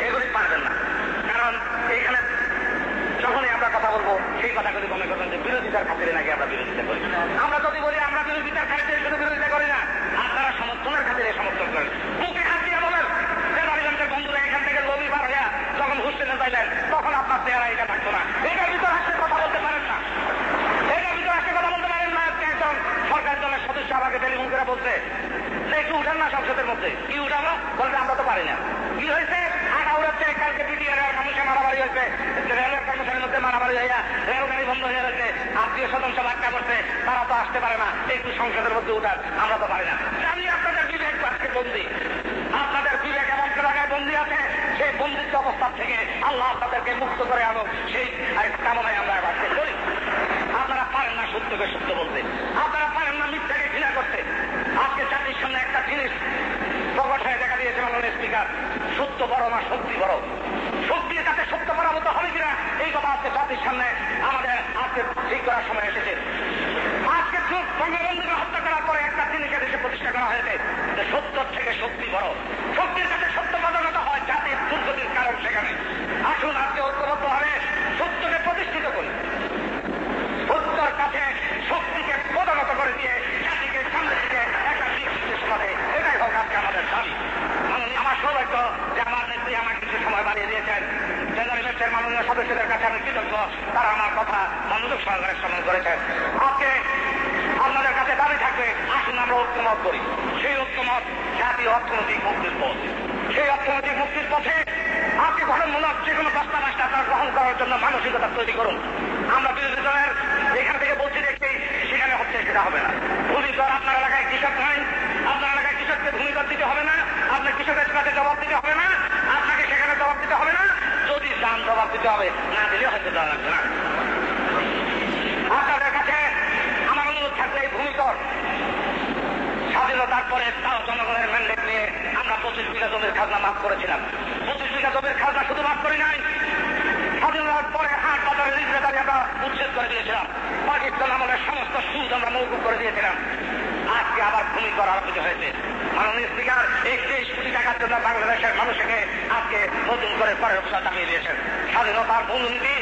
এগুলি পারবেন না, কারণ এইখানে যখনই আমরা কথা বলবো সেই কথাগুলি মনে করবেন যে বিরোধিতার খাতিরে নাকি আমরা বিরোধিতা করি। আমরা যদি বলি আমরা বিরোধিতার খাতিরে শুধু বিরোধিতা করি না, আপনারা সমর্থনের খাতিরে সমর্থন করেন। বুকে হাত দিয়ে বলেন যে নারীগঞ্জের বন্ধুরা এখান থেকে রবিবার হইয়া যখন হোস্টেলে যাইলেন তখন আপনার চেহারা এটা থাকতো না। এটার ভিতর আসলে কথা বলতে পারেন না, এটার ভিতর আসলে কথা বলতে পারেন না। একজন সরকারি দলের সদস্য আমাকে টেলিফোন করে বলছে যে একটু উঠান না সংসদের মধ্যে। কি উঠাবো? বলতে আমরা তো পারি না। কি হয়েছে? আটা উড়াচ্ছে, কালকে বিটিআর মানুষের মারামারি হয়েছে, রেলের কর্মচারীর মধ্যে মারামারি হইয়া রেলগাড়ি বন্ধ হয়ে গেছে, আত্মীয় স্বজন সব আটকা করছে, তারা তো আসতে পারে না, একটু সংসদের মধ্যে উঠান, আমরা তো পারি না। জানি আপনাদের বিবেক আজকে বন্দী, আপনাদের বিবেক এমন জায়গায় বন্দী আছে, সেই বন্দিত্ব অবস্থা থেকে আল্লাহ আপনাদেরকে মুক্ত করে আনো, সেই কামনায় আমরা আজকে করি। আপনারা পারেন না সত্যকে সত্য বলতে, আপনারা পারেন না মিথ্যাকে ঘৃণা করতে। আজকে জাতির সামনে একটা জিনিস প্রকট হয়ে দেখা দিয়েছে মাননীয় স্পিকার, সত্য বড় না শক্তি বড়। শক্তির কাছে সত্য পরামত হবে কিনা এই কথা আজকে জাতির সামনে আমাদের আজকে ঠিক করার সময় এসেছে। আজকে বঙ্গবন্ধুকে হত্যা করার পরে একটা জিনিসের দেশে প্রতিষ্ঠা করা হয়েছে যে সত্যর থেকে শক্তি বড়। শক্তির কাছে সত্য পদানত হয় জাতির দুর্গতির কারণ সেখানে। আসুন আজকে ঐক্যবদ্ধভাবে সত্যকে প্রতিষ্ঠিত করি, সত্যর কাছে শক্তিকে পদানত করে দিয়ে জাতিকে সামনে থেকে একটা নির্দিষ্ট পথে, এটাই হোক আজকে আমাদের দাবি। আমার সৌভাগ্য যে আমার নেত্রী আমাকে কিছু সময় বানিয়ে দিয়েছেন। জেনারেল বেঞ্চের মাননীয় সদস্যদের কাছে আমি কৃতজ্ঞ, তারা আমার কথা মনোযোগ সহকারে শ্রবণ করেছেন। আজকে আপনাদের কাছে দাবি থাকবে, আসুন আমরা ঐক্যমত করি। সেই ঐক্যমত জাতীয় অর্থনৈতিক মুক্তির পথ। সেই অর্থনৈতিক মুক্তির পথে আজকে গঠনমূলক যে কোনো প্রস্তাব আসলে আপনারা গ্রহণ করার জন্য মানসিকতা তৈরি করুন। আমরা বিরোধী দলের এখান থেকে বলছি দেখছি সেখানে হচ্ছে, সেটা হবে না। ভূমিকর আপনার এলাকায় কৃষক নাই, আপনার এলাকায় কৃষককে ভূমিকর দিতে হবে না, আপনার কৃষকের কাছে জবাব দিতে হবে না, আপনাকে সেখানে জবাব দিতে হবে না। যদি দাম জবাব দিতে হবে, না দিলে হয়তো দেওয়া লাগবে না। আপনাদের কাছে আমার অনুরোধ থাকবে, এই ভূমিকর স্বাধীনতার পরে তাও জনগণের ম্যান্ডেট নিয়ে আমরা 25 বিঘা জমির খাজনা মাফ করেছিলাম। 25 বিঘা জমির খাজনা শুধু মাফ করি নাই, স্বাধীনতার পরে হাট বাজারের রিজনেদারি আমরা উচ্ছেদ করে দিয়েছিলাম। পাকিস্তান আমলের সমস্ত সুদ আমরা মৌকুব করে দিয়েছিলাম। আজকে আবার ভূমিকর আরোপিত হয়েছে। মাননীয় স্পিকার 31 কোটি টাকার জন্য বাংলাদেশের মানুষকে আজকে নতুন করে করের উপর চাপিয়ে দিয়েছেন। স্বাধীনতার মূলনীতি,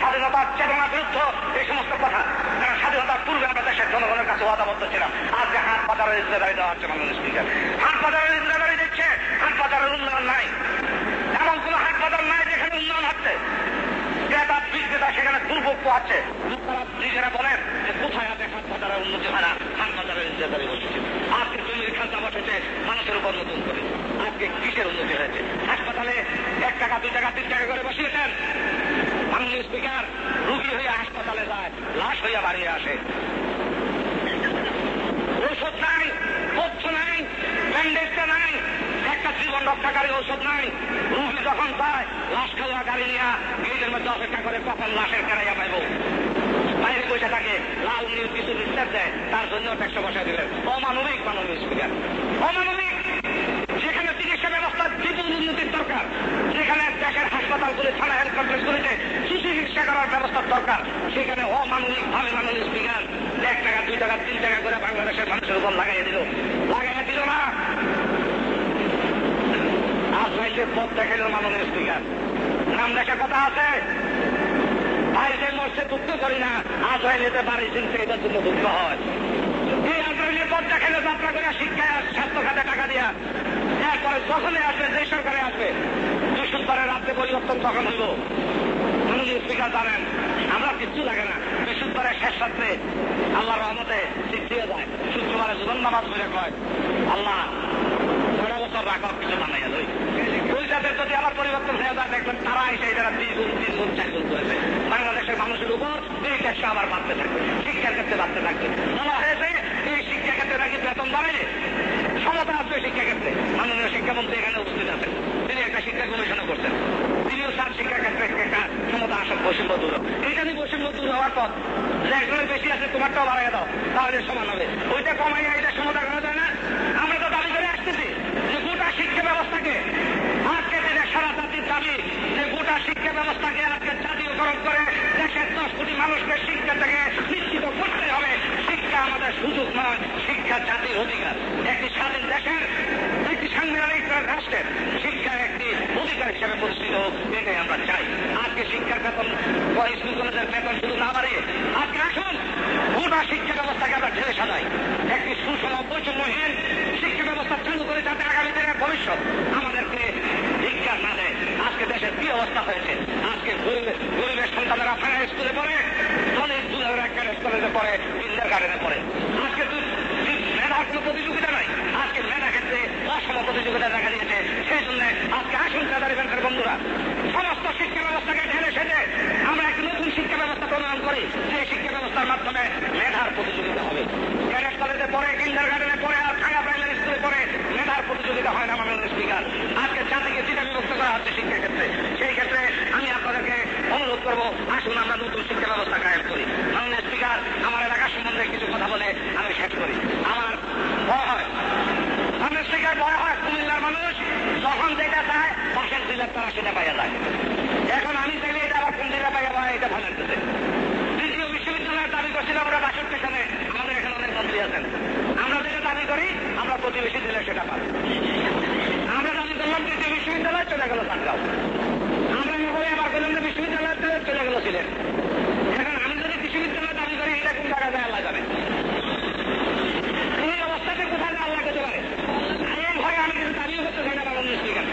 স্বাধীনতার চেতনার বিরুদ্ধ এই সমস্ত কথা। কারণ স্বাধীনতার পূর্বে আমরা দেশের জনগণের কাছে ওয়াদাবদ্ধ ছিলাম। আজকে হাট বাজারের রিজনেদারি দেওয়া হচ্ছে মাননীয় স্পিকার। হাট বাজারের রিজনেদারি দিচ্ছে, হাট বাজারের উন্নয়ন নাই। এমন কোন হাট বাজার নাই যেখানে উন্নয়ন হচ্ছে। ক্রেতা বিক্রেতা সেখানে দুর্ভোগ আছে। আপনারা নিজেরা বলেন যে কোথায় আছে হাট বাজারের উন্নতি হয় না, হাট বাজারের রিজনেদারি বসেছে। আজকে জমির খাজনা বসেছে মানুষের উপর নতুন করে। আজকে কিসের উন্নতি হয়েছে? হাসপাতালে 1 টাকা 2 টাকা 3 টাকা করে বসিয়েছেন। মাননীয় স্পিকার, রুগী হইয়া হাসপাতালে যায়, লাশ হইয়া বাড়িয়ে আসে। ঔষধ নাই, তথ্য নাই, ব্যান্ডেজটা নাই, একটা জীবন রক্ষাকারী ঔষধ নাই। রুগী যখন যায় লাশ খাওয়া গাড়ি নিয়ে গেটের মধ্যে অপেক্ষা করে কখন লাশের কেরাইয়া পাইব। বাইরে বসে থাকে, লাল নীল কিছু রিস্টার দেয়, তার জন্য ট্যাক্স বসায় দিলেন। অমানবিক মাননীয় স্পিকার, অমানবিক। যেখানে চিকিৎসা ব্যবস্থার বিপুল উন্নতির দরকার, যেখানে দেশের হাসপাতালগুলি, থানা, হেলথ কমপ্লেক্সগুলিতে সুচিকিৎসা করার ব্যবস্থার দরকার, সেখানে অমানবিক ভাবে মাননীয় স্পিকার 1 টাকা 2 টাকা 3 টাকা করে বাংলাদেশের মানুষের উপর লাগাইয়া দিল না। আজরাইলের পথ দেখাইল মাননীয় স্পিকার। নাম দেখার কথা আছে, ভাইকে মরছে দুঃখ করি না, আজরাইলেতে বাড়ি চিনতে এটার জন্য দুঃখ হয়। এই আজরাইলের পথ দেখাইলে যাত্রা করে শিক্ষায় স্বাস্থ্য খাতে টাকা দিয়া, এরপরে যখনই আসবে, যে সরকারে আসবে, বৃহস্পতিবারের রাত্রে পরিবর্তন তখন হইব। মাননীয় স্পিকার জানেন, আমরা কিচ্ছু লাগে না। বৃহস্পতিবারের শেষ রাত্রে আল্লাহ রহমতে ঠিক দিয়ে যায়। শুক্রবারে জীবন নামাজ করে কয়, আল্লাহ 6 বছর রাখা কিছু বানাইয়া লই। ওই জাতের যদি আবার পরিবর্তন হয়ে যায়, দেখবেন তারা এসে যারা 2 গুণ 3 গুণ 4 গুণ করেছে। বাংলাদেশের মানুষের উপর এই ট্যাক্স আবার বাড়তে থাকবে, শিক্ষার ক্ষেত্রে বাড়তে থাকবে। বলা হয়েছে এই শিক্ষা ক্ষেত্রে নাকি বেতন বাড়ে, সমতা আসবে শিক্ষা ক্ষেত্রে। মাননীয় শিক্ষামন্ত্রী এখানে উপস্থিত আছেন, তিনি একটা শিক্ষা গবেষণা করছেন। তিনিও চান শিক্ষা ক্ষেত্রে একটা ক্ষমতা আসন, বৈষম্য দূর। এইটা নিয়ে বৈষম্য দূর হওয়ার পর যে একজনের বেশি আছে তোমারটাও বাড়াই দাও, তাহলে সমান হবে। ওইটা কমাইয়া এটা সমতা করা যায় না। আমরা তো দাবি করে আসতেছি যে গোটা শিক্ষা ব্যবস্থাকে, আজকে দিনে সারা জাতির দাবি যে গোটা শিক্ষা ব্যবস্থাকে আজকে জাতীয়করণ করে দেশের 10 কোটি মানুষকে শিক্ষা থেকে নিশ্চিত করতে হবে। শিক্ষা প্রতিষ্ঠিত হোক, এটাই আমরা চাই। আজকে শিক্ষার বেতন, স্কুল কলেজের বেতন শুধু না বাড়িয়ে আজকে আসুন গোটা শিক্ষা ব্যবস্থাকে আমরা ঢেলে সাজাই, একটি সুষম বৈষম্যহীন শিক্ষা ব্যবস্থা চালু করে যাতে আগামী দিনের ভবিষ্যৎ আমাদেরকে শিক্ষা না দেয়। আজকে দেশের কি অবস্থা হয়েছে, আজকে গরিবের সন্তানেরা ফায়ার স্কুলে পড়ে, ধনীর দুধের কলেজে পড়ে, কিন্ডার গার্ডেনে পড়ে। আজকে মেধার কোনো প্রতিযোগিতা নাই, আজকে মেধা ক্ষেত্রে অসম প্রতিযোগিতা দেখা দিয়েছে। সেই জন্য আজকে আসুন কাদারি ব্যাংকের বন্ধুরা, সমস্ত শিক্ষা ব্যবস্থাকে ঢেলে সেজে আমরা একটি নতুন শিক্ষা ব্যবস্থা প্রণয়ন করি, যে শিক্ষা ব্যবস্থার মাধ্যমে মেধার প্রতিযোগিতা হবে। ক্যাডেট কলেজে পড়ে, কিন্ডার গার্ডেনে পড়ে আর ঢাকা প্রাইমারি স্কুলে পড়ে মেধার প্রতিযোগিতা হয় না। মাননীয় স্পিকার, আজকে জাতিকে চিন্তা বিভক্ত করা হচ্ছে শিক্ষা ক্ষেত্রে। সেই ক্ষেত্রে আমি আপনাদেরকে অনুরোধ করবো, আসুন আমরা নতুন শিক্ষা ব্যবস্থা কায়েম করি। মাননীয় স্পিকার, আমার এলাকা সম্বন্ধে কিছু কথা বলে আমি শেষ করি। আমার ভয় হয়, মাননীয় স্পিকার, ভয় হয় কুমিল্লার মানুষ যখন যেটা চায় পাশের জেলার তারা সেটা পাইয়া যায়। এখন আমি চাইলে এটা আবার কোন জেলা পাইয়া পায়, এটা ভালো লাগতেছে। দ্বিতীয় বিশ্ববিদ্যালয়ের দাবি করছিলাম আমরা 62 সালে, আমাদের এখানে অনেক মন্ত্রী আছেন, আমরা যেটা দাবি করি আমরা প্রতিবেশী জেলা সেটা পাবো। আমরা দাবি করলাম দ্বিতীয় বিশ্ববিদ্যালয়, চলে গেল সাতগাঁও। আমরা নগরে আবার বললাম যে বিশ্ববিদ্যালয় চলে গেল ছিলেন। এখন আমি যদি বিশ্ববিদ্যালয় দাবি করি, এটা কোন জায়গা যায় আল্লাহ যাবে। এই অবস্থাতে কোথায় যায় আল্লাহ করতে পারে। এই ভয়ে আমি কিন্তু দাবিও করতে চাই না। বাংলাদেশ স্পিকার,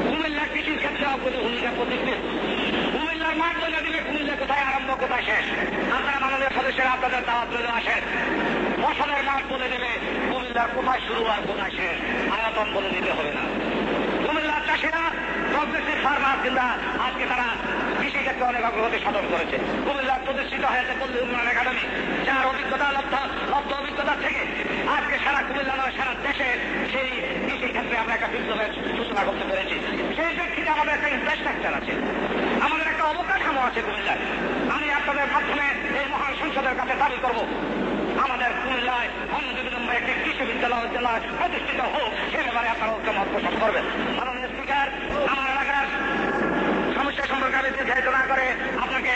কুমিল্লা কৃষির ক্ষেত্রে ভূমিকা প্রতিষ্ঠিত, কুমিল্লার মাঠ বলে দিবে কুমিল্লা কোথায় আরম্ভ কোথায় শেষ। আপনারা মাননীয় সদস্যরা আপনাদের দাওয়াত রইল, আসেন। ফসলের মাঠ বলে দেবে কুমিল্লার কোথায় শুরু আর কোথায় শেষ, আয়তন বলে দিতে হবে না। কুমিল্লার চাষিরা প্রগ্রেসিভ ফার্মার কিংবা আজকে তারা কৃষিক্ষেত্রে অনেক অগ্রগতি সাধন করেছে। কুমিল্লার প্রতিষ্ঠিত হয়েছে পল্লী উন্নয়ন একাডেমি, যার অভিজ্ঞতা লব্ধ অভিজ্ঞতা থেকে আজকে সারা কুমিল্লা নয় সারা দেশে সেই কৃষিক্ষেত্রে আমরা একটা বিপ্লবের সূচনা করতে পেরেছি। সেই প্রেক্ষিতে আমাদের একটা ইনফ্রাস্ট্রাকচার আছে, আমাদের একটা অবকাঠামো আছে কুমিল্লায়। আমি আপনাদের মাধ্যমে এই মহান সংসদের কাছে দাবি করব, আমাদের কুমিল্লায় অনবিলম্বে একটি কৃষি বিদ্যালয় প্রতিষ্ঠিত হোক, সে ব্যাপারে আপনারা ঐক্যমত পোষণ করবেন। মাননীয় স্পিকার, আমার এলাকার সমস্যা সম্পর্কে আমি দীর্ঘায়িত না করে আপনাকে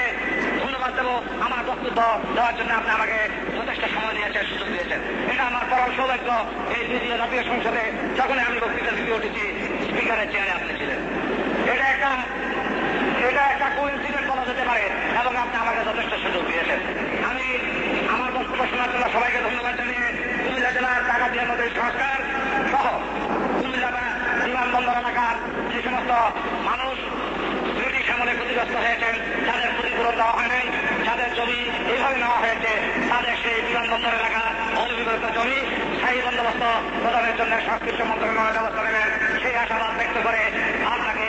ধন্যবাদ দেবো আমার বক্তব্য দেওয়ার জন্য। আপনি আমাকে যথেষ্ট সময় দিয়েছেন, সুযোগ দিয়েছেন। এটা আমার পরম সৌভাগ্য। এই দ্বিতীয় জাতীয় সংসদে যখন আমি বক্তৃতা দিতে উঠেছি, স্পিকারের চেয়ারে আপনি ছিলেন। এটা একটা কোইন্সিডেন্ট বলা যেতে পারে, এবং আপনি আমাকে যথেষ্ট সুযোগ দিয়েছেন। আমি আমার বক্তব্য শোনার জন্য সবাইকে ধন্যবাদ জানিয়ে কুমিল্লা জেলার ডাকাতিয়া নদীর সংস্কার সহ কুমিল্লা বিমানবন্দর এলাকার যে সমস্ত মানুষ ব্রিটিশ আমলে ক্ষতিগ্রস্ত হয়েছেন, যাদের ক্ষতিপূরণ দেওয়া হয় নাই, যাদের জমি এইভাবে নেওয়া হয়েছে, তাদের সেই বিমানবন্দর এলাকার অনবিবাহিত জমি স্থায়ী বন্দোবস্ত প্রদানের জন্য সংশ্লিষ্ট মন্ত্রণালয় ব্যবস্থা নেবেন, সেই আশাবাদ ব্যক্ত করে আপনাকে